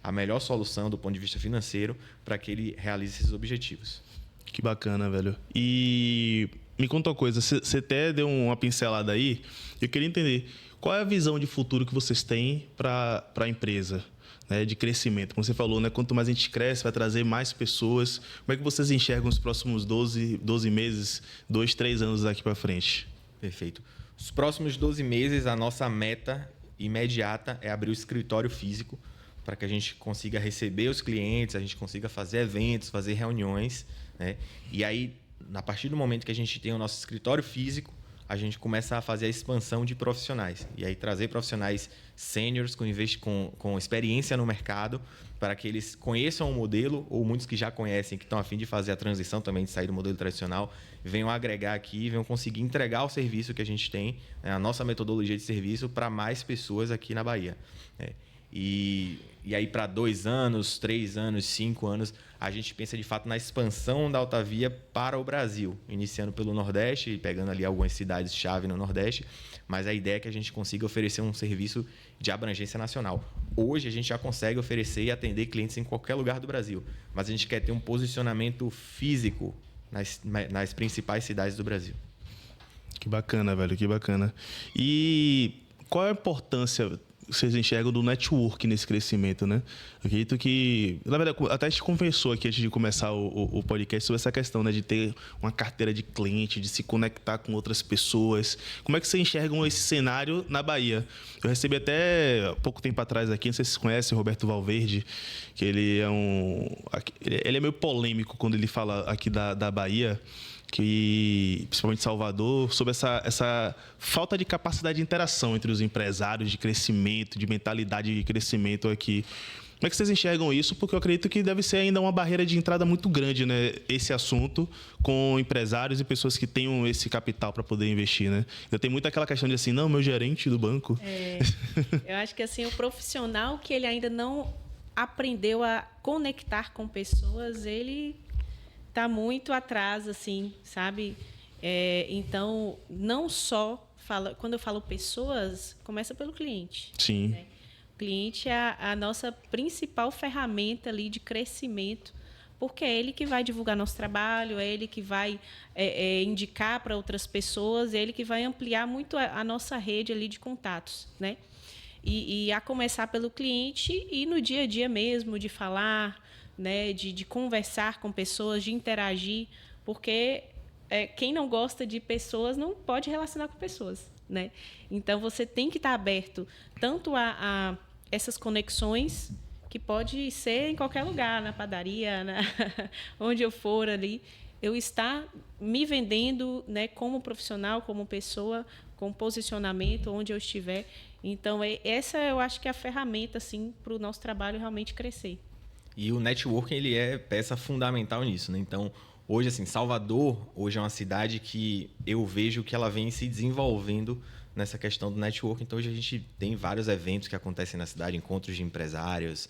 a melhor solução do ponto de vista financeiro para que ele realize esses objetivos. Que bacana, velho. E me conta uma coisa, você até deu uma pincelada aí, eu queria entender qual é a visão de futuro que vocês têm para a empresa, né, de crescimento. Como você falou, né, quanto mais a gente cresce, vai trazer mais pessoas. Como é que vocês enxergam os próximos 12 meses, 2, 3 anos daqui para frente? Perfeito. Os próximos 12 meses, a nossa meta imediata é abrir o escritório físico para que a gente consiga receber os clientes, a gente consiga fazer eventos, fazer reuniões, né? E aí, a partir do momento que a gente tem o nosso escritório físico, a gente começa a fazer a expansão de profissionais. E aí trazer profissionais sêniores com experiência no mercado para que eles conheçam o modelo, ou muitos que já conhecem, que estão a fim de fazer a transição também, de sair do modelo tradicional, venham agregar aqui, venham conseguir entregar o serviço que a gente tem, a nossa metodologia de serviço, para mais pessoas aqui na Bahia. E aí, para 2 anos, 3 anos, 5 anos, a gente pensa de fato na expansão da Altavia para o Brasil, iniciando pelo Nordeste, pegando ali algumas cidades-chave no Nordeste, mas a ideia é que a gente consiga oferecer um serviço de abrangência nacional. Hoje, a gente já consegue oferecer e atender clientes em qualquer lugar do Brasil, mas a gente quer ter um posicionamento físico nas principais cidades do Brasil. Que bacana, velho, que bacana. E qual é a importância vocês enxergam do network nesse crescimento, né? Eu acredito que, na verdade, até a gente conversou aqui antes de começar o podcast sobre essa questão, né, de ter uma carteira de cliente, de se conectar com outras pessoas. Como é que vocês enxergam esse cenário na Bahia? Eu recebi até pouco tempo atrás aqui, não sei se vocês conhecem, Roberto Valverde, que ele é meio polêmico quando ele fala aqui da Bahia, que, principalmente Salvador, sobre essa falta de capacidade de interação entre os empresários, de crescimento, de mentalidade de crescimento aqui. Como é que vocês enxergam isso? Porque eu acredito que deve ser ainda uma barreira de entrada muito grande, né? Esse assunto com empresários e pessoas que tenham esse capital para poder investir, né? Ainda tem muito aquela questão de assim, não, meu gerente do banco. Eu acho que assim, o profissional que ele ainda não aprendeu a conectar com pessoas, ele está muito atrás, assim, sabe? Então, não só quando eu falo pessoas, começa pelo cliente. Sim. Né? O cliente é a nossa principal ferramenta ali de crescimento, porque é ele que vai divulgar nosso trabalho, é ele que vai indicar para outras pessoas, é ele que vai ampliar muito a nossa rede ali de contatos, né? E a começar pelo cliente e no dia a dia mesmo, de falar, né, de conversar com pessoas, de interagir, porque quem não gosta de pessoas não pode relacionar com pessoas, né? Então, você tem que estar aberto tanto a essas conexões, que pode ser em qualquer lugar, na padaria, onde eu for ali, eu estar me vendendo, né, como profissional, como pessoa, com posicionamento, onde eu estiver. Então, essa eu acho que é a ferramenta assim, para o nosso trabalho realmente crescer. E o networking, ele é peça fundamental nisso, né? Então, hoje, assim, Salvador, hoje é uma cidade que eu vejo que ela vem se desenvolvendo nessa questão do networking. Então, hoje a gente tem vários eventos que acontecem na cidade, encontros de empresários,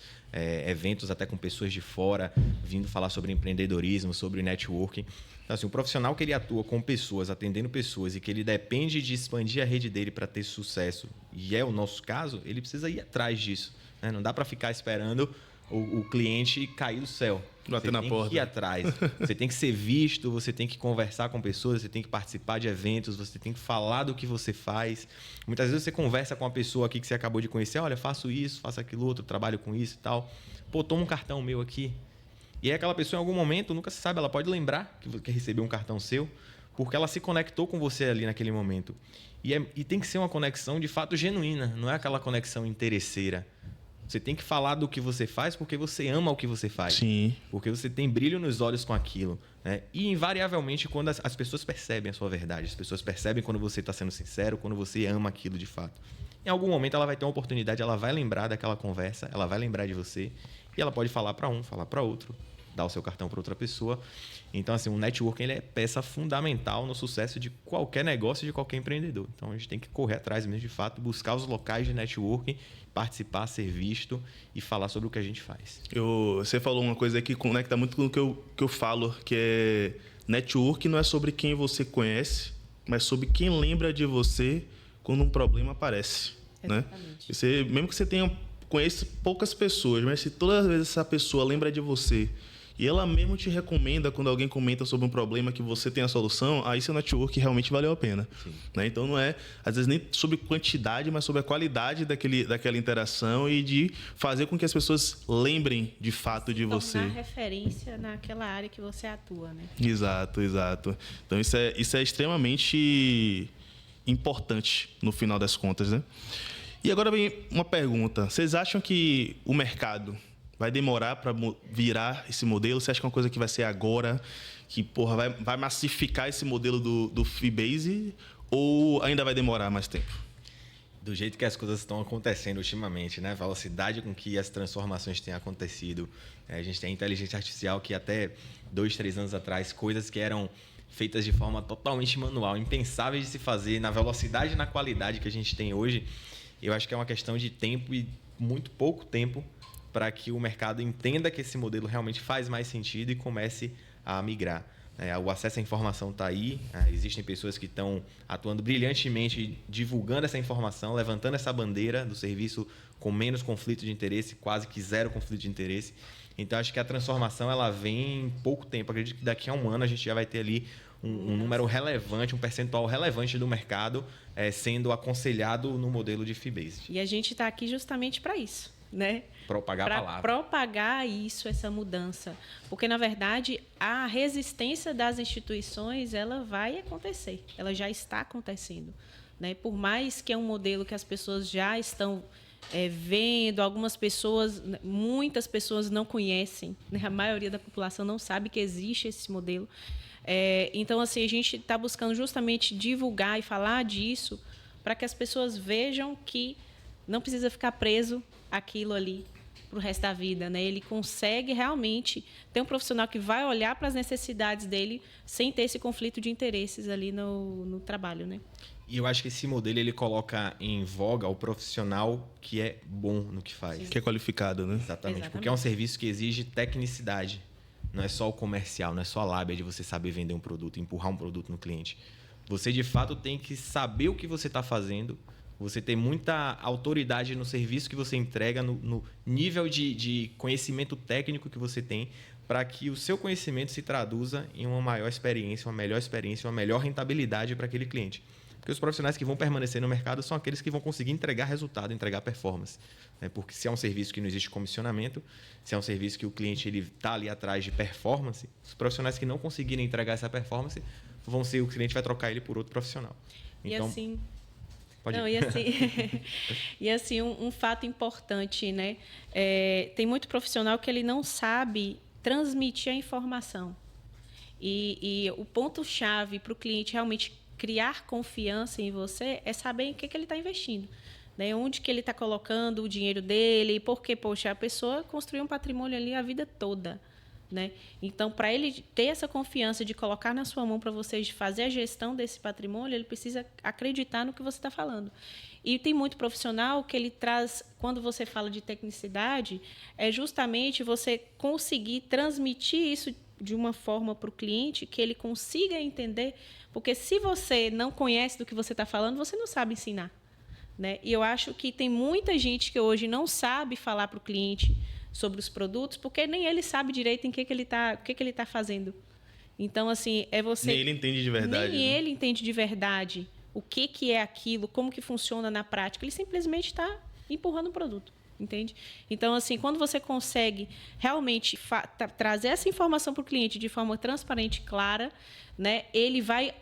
eventos até com pessoas de fora, vindo falar sobre empreendedorismo, sobre networking. Então, assim, o profissional que ele atua com pessoas, atendendo pessoas e que ele depende de expandir a rede dele para ter sucesso, e é o nosso caso, ele precisa ir atrás disso, né? Não dá para ficar esperando o cliente cair do céu. Bater na porta. Você tem que ir atrás. Você tem que ser visto, você tem que conversar com pessoas, você tem que participar de eventos, você tem que falar do que você faz. Muitas vezes você conversa com uma pessoa aqui que você acabou de conhecer, olha, faço isso, faço aquilo outro, trabalho com isso e tal. Pô, toma um cartão meu aqui. E aí aquela pessoa, em algum momento, nunca se sabe, ela pode lembrar que recebeu um cartão seu, porque ela se conectou com você ali naquele momento. E tem que ser uma conexão de fato genuína, não é aquela conexão interesseira. Você tem que falar do que você faz porque você ama o que você faz. Sim. Porque você tem brilho nos olhos com aquilo, né? E, invariavelmente, quando as pessoas percebem a sua verdade, as pessoas percebem quando você está sendo sincero, quando você ama aquilo de fato. Em algum momento, ela vai ter uma oportunidade, ela vai lembrar daquela conversa, ela vai lembrar de você e ela pode falar para um, falar para outro, dar o seu cartão para outra pessoa. Então, assim, o networking ele é peça fundamental no sucesso de qualquer negócio, de qualquer empreendedor. Então, a gente tem que correr atrás mesmo, de fato, buscar os locais de networking, participar, ser visto e falar sobre o que a gente faz. Você falou uma coisa que conecta muito com o que eu falo, que é network não é sobre quem você conhece, mas sobre quem lembra de você quando um problema aparece. Exatamente. Né? Mesmo que você conheça poucas pessoas, mas se toda vez essa pessoa lembra de você e ela mesmo te recomenda quando alguém comenta sobre um problema que você tem a solução, aí seu network realmente valeu a pena. Né? Então, não é, às vezes, nem sobre quantidade, mas sobre a qualidade daquela interação e de fazer com que as pessoas lembrem, de fato, de você. Tornar referência naquela área que você atua, né? Exato, exato. Então, isso é extremamente importante, no final das contas, né? E agora vem uma pergunta. Vocês acham que o mercado vai demorar para virar esse modelo? Você acha que é uma coisa que vai ser agora, que vai massificar esse modelo do Feebase, ou ainda vai demorar mais tempo? Do jeito que as coisas estão acontecendo ultimamente, né? A velocidade com que as transformações têm acontecido. A gente tem a inteligência artificial que até 2, 3 anos atrás, coisas que eram feitas de forma totalmente manual, impensáveis de se fazer, na velocidade e na qualidade que a gente tem hoje, eu acho que é uma questão de tempo e muito pouco tempo para que o mercado entenda que esse modelo realmente faz mais sentido e comece a migrar. O acesso à informação está aí, existem pessoas que estão atuando brilhantemente, divulgando essa informação, levantando essa bandeira do serviço com menos conflito de interesse, quase que zero conflito de interesse. Então, acho que a transformação ela vem em pouco tempo. Acredito que daqui a um ano a gente já vai ter ali um número relevante, um percentual relevante do mercado sendo aconselhado no modelo de Feebase. E a gente está aqui justamente para isso, né? Propagar a palavra. Propagar isso, essa mudança. Porque, na verdade, a resistência das instituições ela vai acontecer. Ela já está acontecendo. Né? Por mais que é um modelo que as pessoas já estão vendo, muitas pessoas não conhecem. Né? A maioria da população não sabe que existe esse modelo. Então, assim, a gente está buscando justamente divulgar e falar disso para que as pessoas vejam que não precisa ficar preso àquilo ali, para o resto da vida, né? Ele consegue realmente ter um profissional que vai olhar para as necessidades dele sem ter esse conflito de interesses ali no trabalho, né? E eu acho que esse modelo ele coloca em voga o profissional que é bom no que faz. Sim. Que é qualificado, né? Exatamente, porque é um serviço que exige tecnicidade. Não é só o comercial, não é só a lábia de você saber vender um produto, empurrar um produto no cliente. Você, de fato, tem que saber o que você está fazendo, você tem muita autoridade no serviço que você entrega, no nível de conhecimento técnico que você tem, para que o seu conhecimento se traduza em uma maior experiência, uma melhor rentabilidade para aquele cliente. Porque os profissionais que vão permanecer no mercado são aqueles que vão conseguir entregar resultado, entregar performance. Porque se é um serviço que não existe comissionamento, se é um serviço que o cliente está ali atrás de performance, os profissionais que não conseguirem entregar essa performance, o cliente vai trocar ele por outro profissional. Então, e assim... pode Não, ir. e assim um fato importante, né? Tem muito profissional que ele não sabe transmitir a informação. E o ponto-chave para o cliente realmente criar confiança em você é saber em que ele está investindo. Né? Onde que ele está colocando o dinheiro dele, porque, poxa, a pessoa construiu um patrimônio ali a vida toda. Né? Então, para ele ter essa confiança de colocar na sua mão para vocês de fazer a gestão desse patrimônio, ele precisa acreditar no que você está falando. E tem muito profissional que ele traz, quando você fala de tecnicidade, é justamente você conseguir transmitir isso de uma forma para o cliente que ele consiga entender, porque se você não conhece do que você está falando, você não sabe ensinar. Né? E eu acho que tem muita gente que hoje não sabe falar para o cliente sobre os produtos, porque nem ele sabe direito em o que ele tá fazendo. Então, assim, é você... Nem ele entende de verdade. Nem ele entende de verdade o que é aquilo, como que funciona na prática. Ele simplesmente está empurrando o produto, entende? Então, assim, quando você consegue realmente trazer essa informação para o cliente de forma transparente e clara, né, ele vai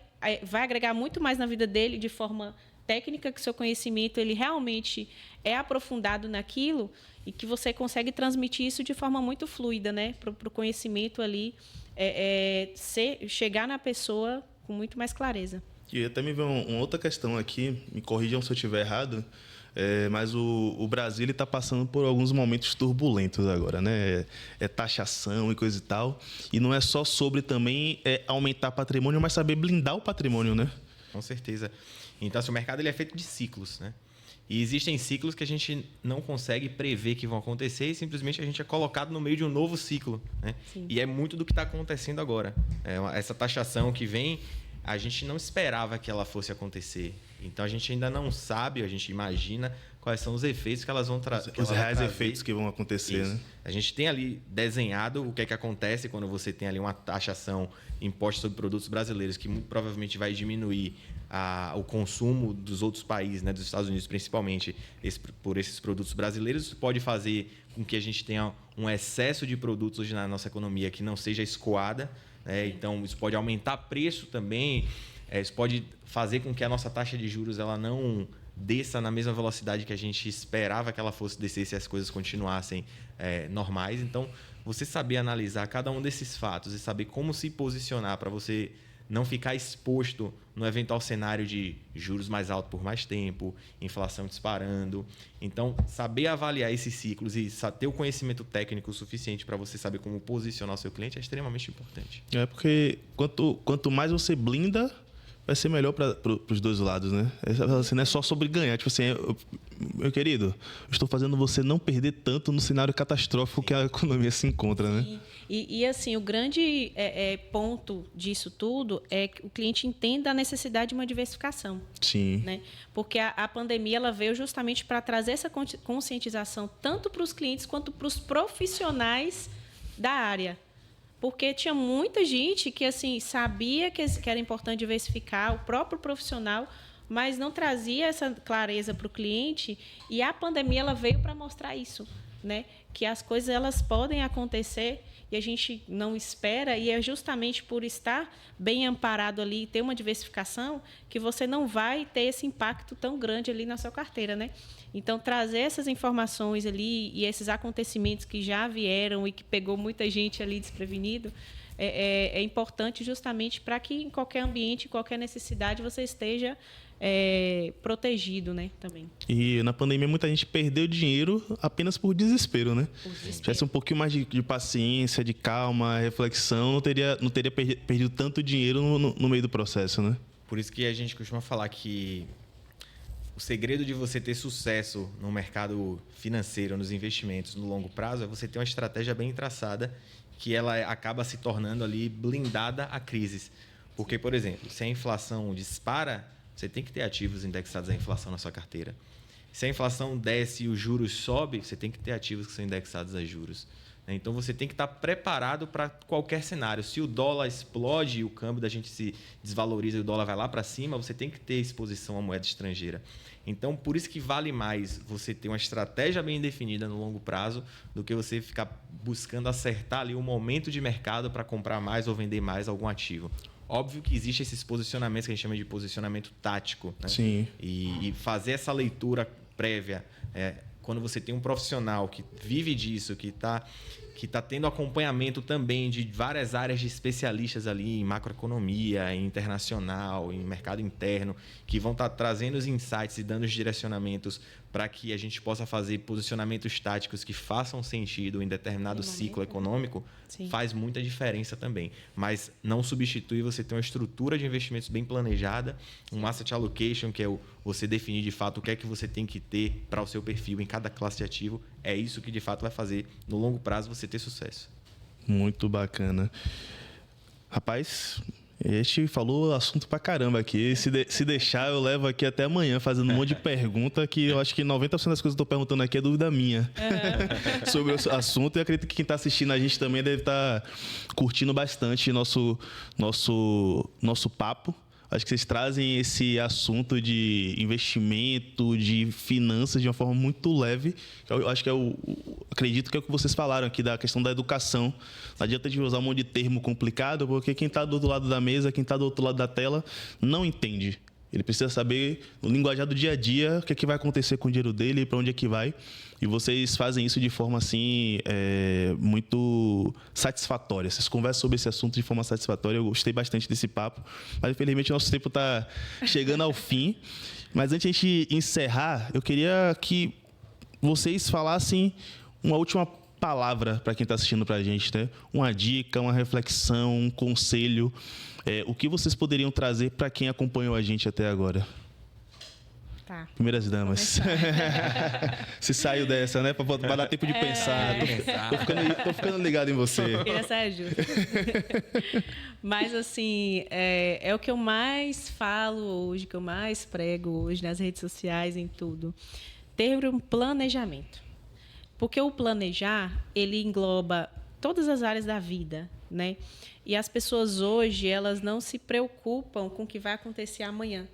agregar muito mais na vida dele de forma técnica, que seu conhecimento ele realmente é aprofundado naquilo e que você consegue transmitir isso de forma muito fluida, né, para o conhecimento ali chegar na pessoa com muito mais clareza. E até me veio uma outra questão aqui, me corrijam se eu estiver errado, mas o Brasil está passando por alguns momentos turbulentos agora, né? Taxação e coisa e tal. E não é só sobre também aumentar patrimônio, mas saber blindar o patrimônio, né? Com certeza. Então, o mercado ele é feito de ciclos, né? E existem ciclos que a gente não consegue prever que vão acontecer e simplesmente a gente é colocado no meio de um novo ciclo, né? E é muito do que está acontecendo agora. Essa taxação que vem, a gente não esperava que ela fosse acontecer. Então, a gente ainda não sabe, a gente imagina quais são os efeitos que elas vão trazer. Os reais efeitos que vão acontecer, né? A gente tem ali desenhado o que é que acontece quando você tem ali uma taxação imposta sobre produtos brasileiros, que muito provavelmente vai diminuir o consumo dos outros países, né, dos Estados Unidos principalmente, por esses produtos brasileiros. Isso pode fazer com que a gente tenha um excesso de produtos hoje na nossa economia que não seja escoada. Então, isso pode aumentar preço também. Isso pode fazer com que a nossa taxa de juros ela não desça na mesma velocidade que a gente esperava que ela fosse descer se as coisas continuassem normais. Então, você saber analisar cada um desses fatos e saber como se posicionar para você não ficar exposto no eventual cenário de juros mais altos por mais tempo, inflação disparando. Então, saber avaliar esses ciclos e ter o conhecimento técnico suficiente para você saber como posicionar o seu cliente é extremamente importante. Porque quanto mais você blinda, vai ser melhor para os dois lados, né? Assim, não é só sobre ganhar. Tipo assim, meu querido, eu estou fazendo você não perder tanto no cenário catastrófico que a economia se encontra, né? E assim, o grande ponto disso tudo é que o cliente entenda a necessidade de uma diversificação. Sim. Né? Porque a pandemia ela veio justamente para trazer essa conscientização tanto para os clientes quanto para os profissionais da área. Porque tinha muita gente que assim, sabia que era importante diversificar, o próprio profissional, mas não trazia essa clareza para o cliente, e a pandemia ela veio para mostrar isso, né? Que as coisas elas podem acontecer e a gente não espera, e é justamente por estar bem amparado ali e ter uma diversificação que você não vai ter esse impacto tão grande ali na sua carteira, né? Então, trazer essas informações ali e esses acontecimentos que já vieram e que pegou muita gente ali desprevenido, é importante justamente para que em qualquer ambiente, em qualquer necessidade, você esteja protegido, né, também. E na pandemia muita gente perdeu dinheiro apenas por desespero, né? Se tivesse um pouquinho mais de paciência, de calma, reflexão, não teria perdido tanto dinheiro no meio do processo, né? Por isso que a gente costuma falar que o segredo de você ter sucesso no mercado financeiro, nos investimentos no longo prazo, é você ter uma estratégia bem traçada que ela acaba se tornando ali blindada a crises. Porque, por exemplo, se a inflação dispara, você tem que ter ativos indexados à inflação na sua carteira. Se a inflação desce e os juros sobem, você tem que ter ativos que são indexados a juros. Então, você tem que estar preparado para qualquer cenário. Se o dólar explode e o câmbio da gente se desvaloriza e o dólar vai lá para cima, você tem que ter exposição à moeda estrangeira. Então, por isso que vale mais você ter uma estratégia bem definida no longo prazo do que você ficar buscando acertar ali o momento de mercado para comprar mais ou vender mais algum ativo. Óbvio que existe esses posicionamentos que a gente chama de posicionamento tático, né? Sim. E fazer essa leitura prévia, quando você tem um profissional que vive disso, que está tendo acompanhamento também de várias áreas de especialistas ali em macroeconomia, em internacional, em mercado interno, que vão estar trazendo os insights e dando os direcionamentos para que a gente possa fazer posicionamentos táticos que façam sentido em determinado ciclo econômico, faz muita diferença também. Mas não substitui você ter uma estrutura de investimentos bem planejada, um asset allocation, que é você definir de fato o que é que você tem que ter para o seu perfil em cada classe de ativo. É isso que de fato vai fazer no longo prazo você ter sucesso. Muito bacana. Rapaz, este falou assunto pra caramba aqui. Se deixar, eu levo aqui até amanhã fazendo um monte de pergunta que eu acho que 90% das coisas que eu estou perguntando aqui é dúvida minha sobre o assunto. E acredito que quem está assistindo a gente também deve estar curtindo bastante nosso papo. Acho que vocês trazem esse assunto de investimento, de finanças de uma forma muito leve. Eu acho que acredito que é o que vocês falaram aqui da questão da educação. Não adianta de usar um monte de termo complicado, porque quem está do outro lado da mesa, quem está do outro lado da tela, não entende. Ele precisa saber, no linguajar do dia a dia, o que é que vai acontecer com o dinheiro dele, para onde é que vai. E vocês fazem isso de forma assim, muito satisfatória. Vocês conversam sobre esse assunto de forma satisfatória. Eu gostei bastante desse papo. Mas, infelizmente, o nosso tempo está chegando ao fim. Mas antes de a gente encerrar, eu queria que vocês falassem uma última palavra para quem está assistindo para a gente, né? Uma dica, uma reflexão, um conselho. O que vocês poderiam trazer para quem acompanhou a gente até agora? Tá. Primeiras damas. Você saiu dessa, né? Para dar tempo de pensar. Tô ficando ligado em você. Queria sair justo. Mas, assim, é o que eu mais falo hoje, que eu mais prego hoje nas redes sociais, em tudo. Ter um planejamento. Porque o planejar, ele engloba todas as áreas da vida, né? E as pessoas hoje, elas não se preocupam com o que vai acontecer amanhã.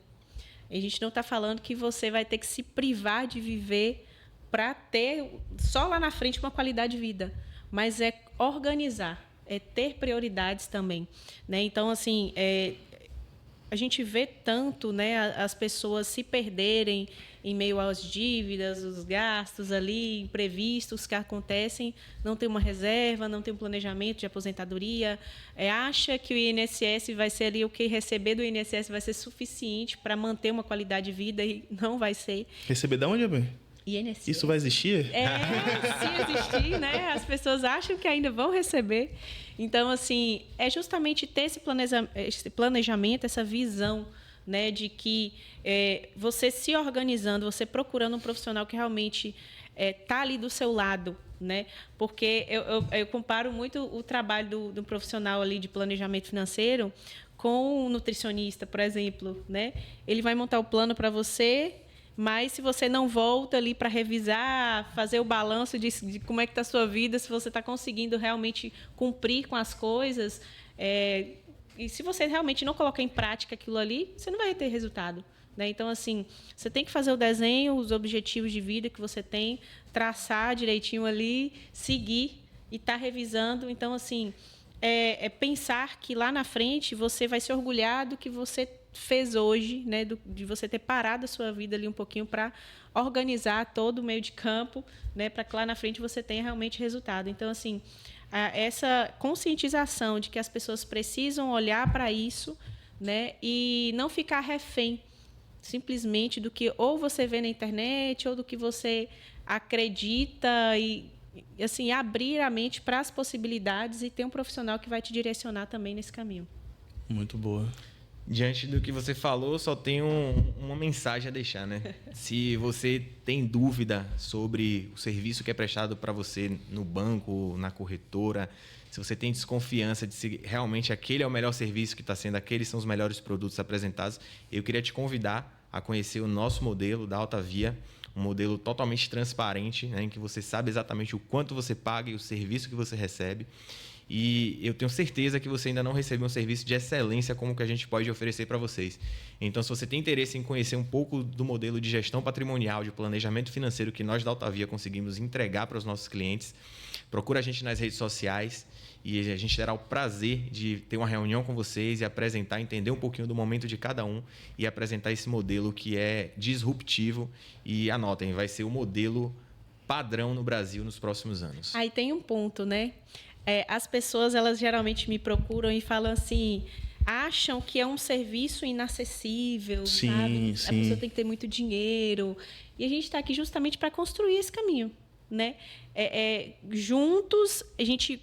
A gente não está falando que você vai ter que se privar de viver para ter, só lá na frente, uma qualidade de vida. Mas é organizar, é ter prioridades também, né? Então, assim, a gente vê tanto, né, as pessoas se perderem em meio às dívidas, os gastos ali, imprevistos que acontecem, não tem uma reserva, não tem um planejamento de aposentadoria, acha que o INSS vai ser ali, o que receber do INSS vai ser suficiente para manter uma qualidade de vida e não vai ser. Receber de onde, bem? INSS. Isso vai existir? Se existir, né? As pessoas acham que ainda vão receber. Então, assim, é justamente ter esse planejamento, essa visão, né, de que você se organizando, você procurando um profissional que realmente está ali do seu lado, né? Porque eu comparo muito o trabalho do profissional ali de planejamento financeiro com um nutricionista, por exemplo, né? Ele vai montar o plano para você, mas se você não volta ali para revisar, fazer o balanço de como é que está a sua vida, se você está conseguindo realmente cumprir com as coisas, e se você realmente não colocar em prática aquilo ali, você não vai ter resultado, né? Então, assim, você tem que fazer o desenho, os objetivos de vida que você tem, traçar direitinho ali, seguir e estar revisando. Então, assim, pensar que lá na frente você vai se orgulhar do que você fez hoje, né, de você ter parado a sua vida ali um pouquinho para organizar todo o meio de campo, né, para que lá na frente você tenha realmente resultado. Então, assim, essa conscientização de que as pessoas precisam olhar para isso, né, e não ficar refém simplesmente do que ou você vê na internet ou do que você acredita e assim abrir a mente para as possibilidades e ter um profissional que vai te direcionar também nesse caminho. Muito boa. Diante do que você falou, só tenho uma mensagem a deixar, né? Se você tem dúvida sobre o serviço que é prestado para você no banco, na corretora, se você tem desconfiança de se realmente aquele é o melhor serviço que está sendo, aqueles são os melhores produtos apresentados, eu queria te convidar a conhecer o nosso modelo da Altavia, um modelo totalmente transparente, né, em que você sabe exatamente o quanto você paga e o serviço que você recebe. E eu tenho certeza que você ainda não recebeu um serviço de excelência como o que a gente pode oferecer para vocês. Então, se você tem interesse em conhecer um pouco do modelo de gestão patrimonial, de planejamento financeiro que nós da Altavia conseguimos entregar para os nossos clientes, procura a gente nas redes sociais e a gente terá o prazer de ter uma reunião com vocês e apresentar, entender um pouquinho do momento de cada um e apresentar esse modelo que é disruptivo. E anotem, vai ser o modelo padrão no Brasil nos próximos anos. Aí tem um ponto, né? As pessoas, elas geralmente me procuram e falam assim, acham que é um serviço inacessível, sim, sabe? Sim. A pessoa tem que ter muito dinheiro. E a gente está aqui justamente para construir esse caminho, né? Juntos, a gente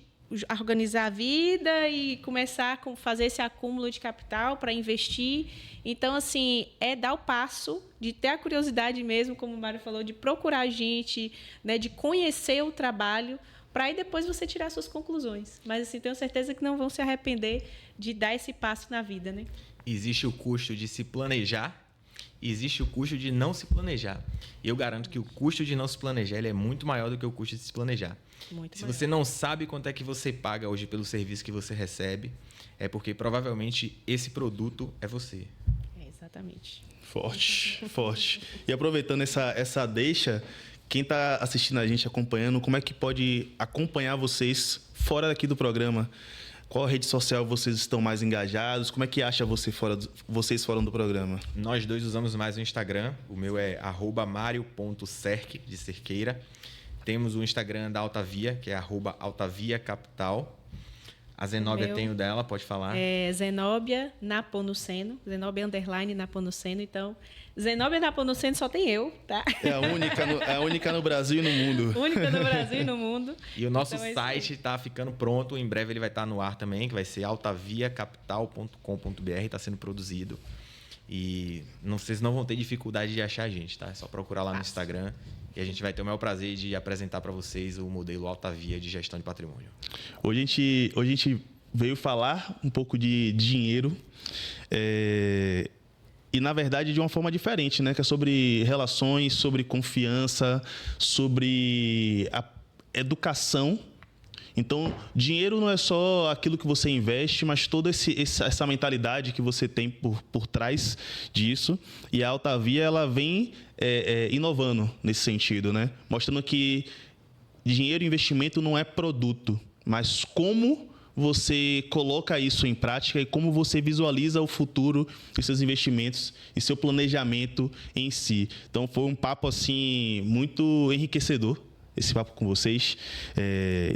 organizar a vida e começar a fazer esse acúmulo de capital para investir. Então, assim, dar o passo de ter a curiosidade mesmo, como o Mário falou, de procurar a gente, né, de conhecer o trabalho, para aí depois você tirar suas conclusões. Mas, assim, tenho certeza que não vão se arrepender de dar esse passo na vida, né? Existe o custo de se planejar e existe o custo de não se planejar. E eu garanto que o custo de não se planejar ele é muito maior do que o custo de se planejar. Se você não sabe quanto é que você paga hoje pelo serviço que você recebe, é porque provavelmente esse produto é você. Exatamente. Forte, forte. E aproveitando essa deixa, quem está assistindo a gente, acompanhando, como é que pode acompanhar vocês fora daqui do programa? Qual rede social vocês estão mais engajados? Como é que acha vocês fora do programa? Nós dois usamos mais o Instagram. O meu é @mario.cerque, de Cerqueira. Temos o Instagram da Altavia, que é @altaviacapital. A Zenóbia tem o dela, pode falar. Zenóbia Naponuceno, Zenóbia _ Naponuceno. Então, Zenóbia Naponuceno só tem eu, tá? É a única no Brasil e no mundo. Única no Brasil e no mundo. E o nosso site está ficando pronto. Em breve ele vai estar no ar também, que vai ser altaviacapital.com.br. Está sendo produzido. E vocês não vão ter dificuldade de achar a gente, tá? É só procurar lá no Instagram. E a gente vai ter o maior prazer de apresentar para vocês o modelo Altavia de gestão de patrimônio. Hoje a gente veio falar um pouco de dinheiro e, na verdade, de uma forma diferente, né? Que é sobre relações, sobre confiança, sobre a educação. Então, dinheiro não é só aquilo que você investe, mas toda essa mentalidade que você tem por trás disso. E a Altavia, ela vem inovando nesse sentido, né? Mostrando que dinheiro e investimento não é produto, mas como você coloca isso em prática e como você visualiza o futuro dos seus investimentos e seu planejamento em si. Então, foi um papo assim muito enriquecedor. Esse papo com vocês.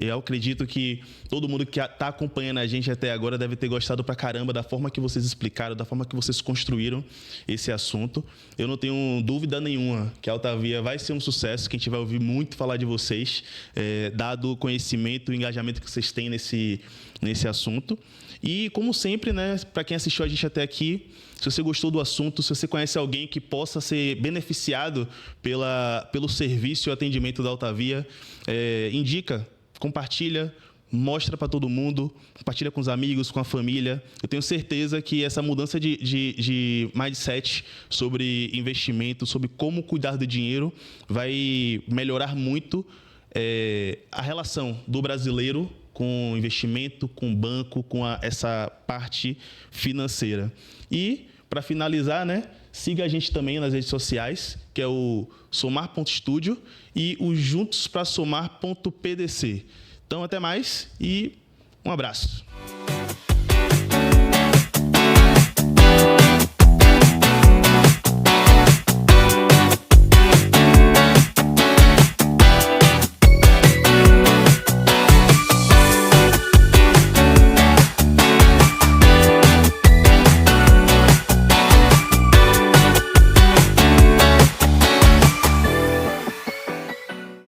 Eu acredito que todo mundo que está acompanhando a gente até agora deve ter gostado pra caramba da forma que vocês explicaram, da forma que vocês construíram esse assunto. Eu não tenho dúvida nenhuma que a Altavia vai ser um sucesso, que a gente vai ouvir muito falar de vocês, dado o conhecimento e o engajamento que vocês têm nesse assunto. E, como sempre, né, para quem assistiu a gente até aqui, se você gostou do assunto, se você conhece alguém que possa ser beneficiado pelo serviço e o atendimento da Altavia, indica, compartilha, mostra para todo mundo, compartilha com os amigos, com a família. Eu tenho certeza que essa mudança de mindset sobre investimento, sobre como cuidar do dinheiro, vai melhorar muito a relação do brasileiro com investimento, com banco, com essa parte financeira. E, para finalizar, né, siga a gente também nas redes sociais, que é o somar.studio e o juntosprasomar.pdc. Então, até mais e um abraço.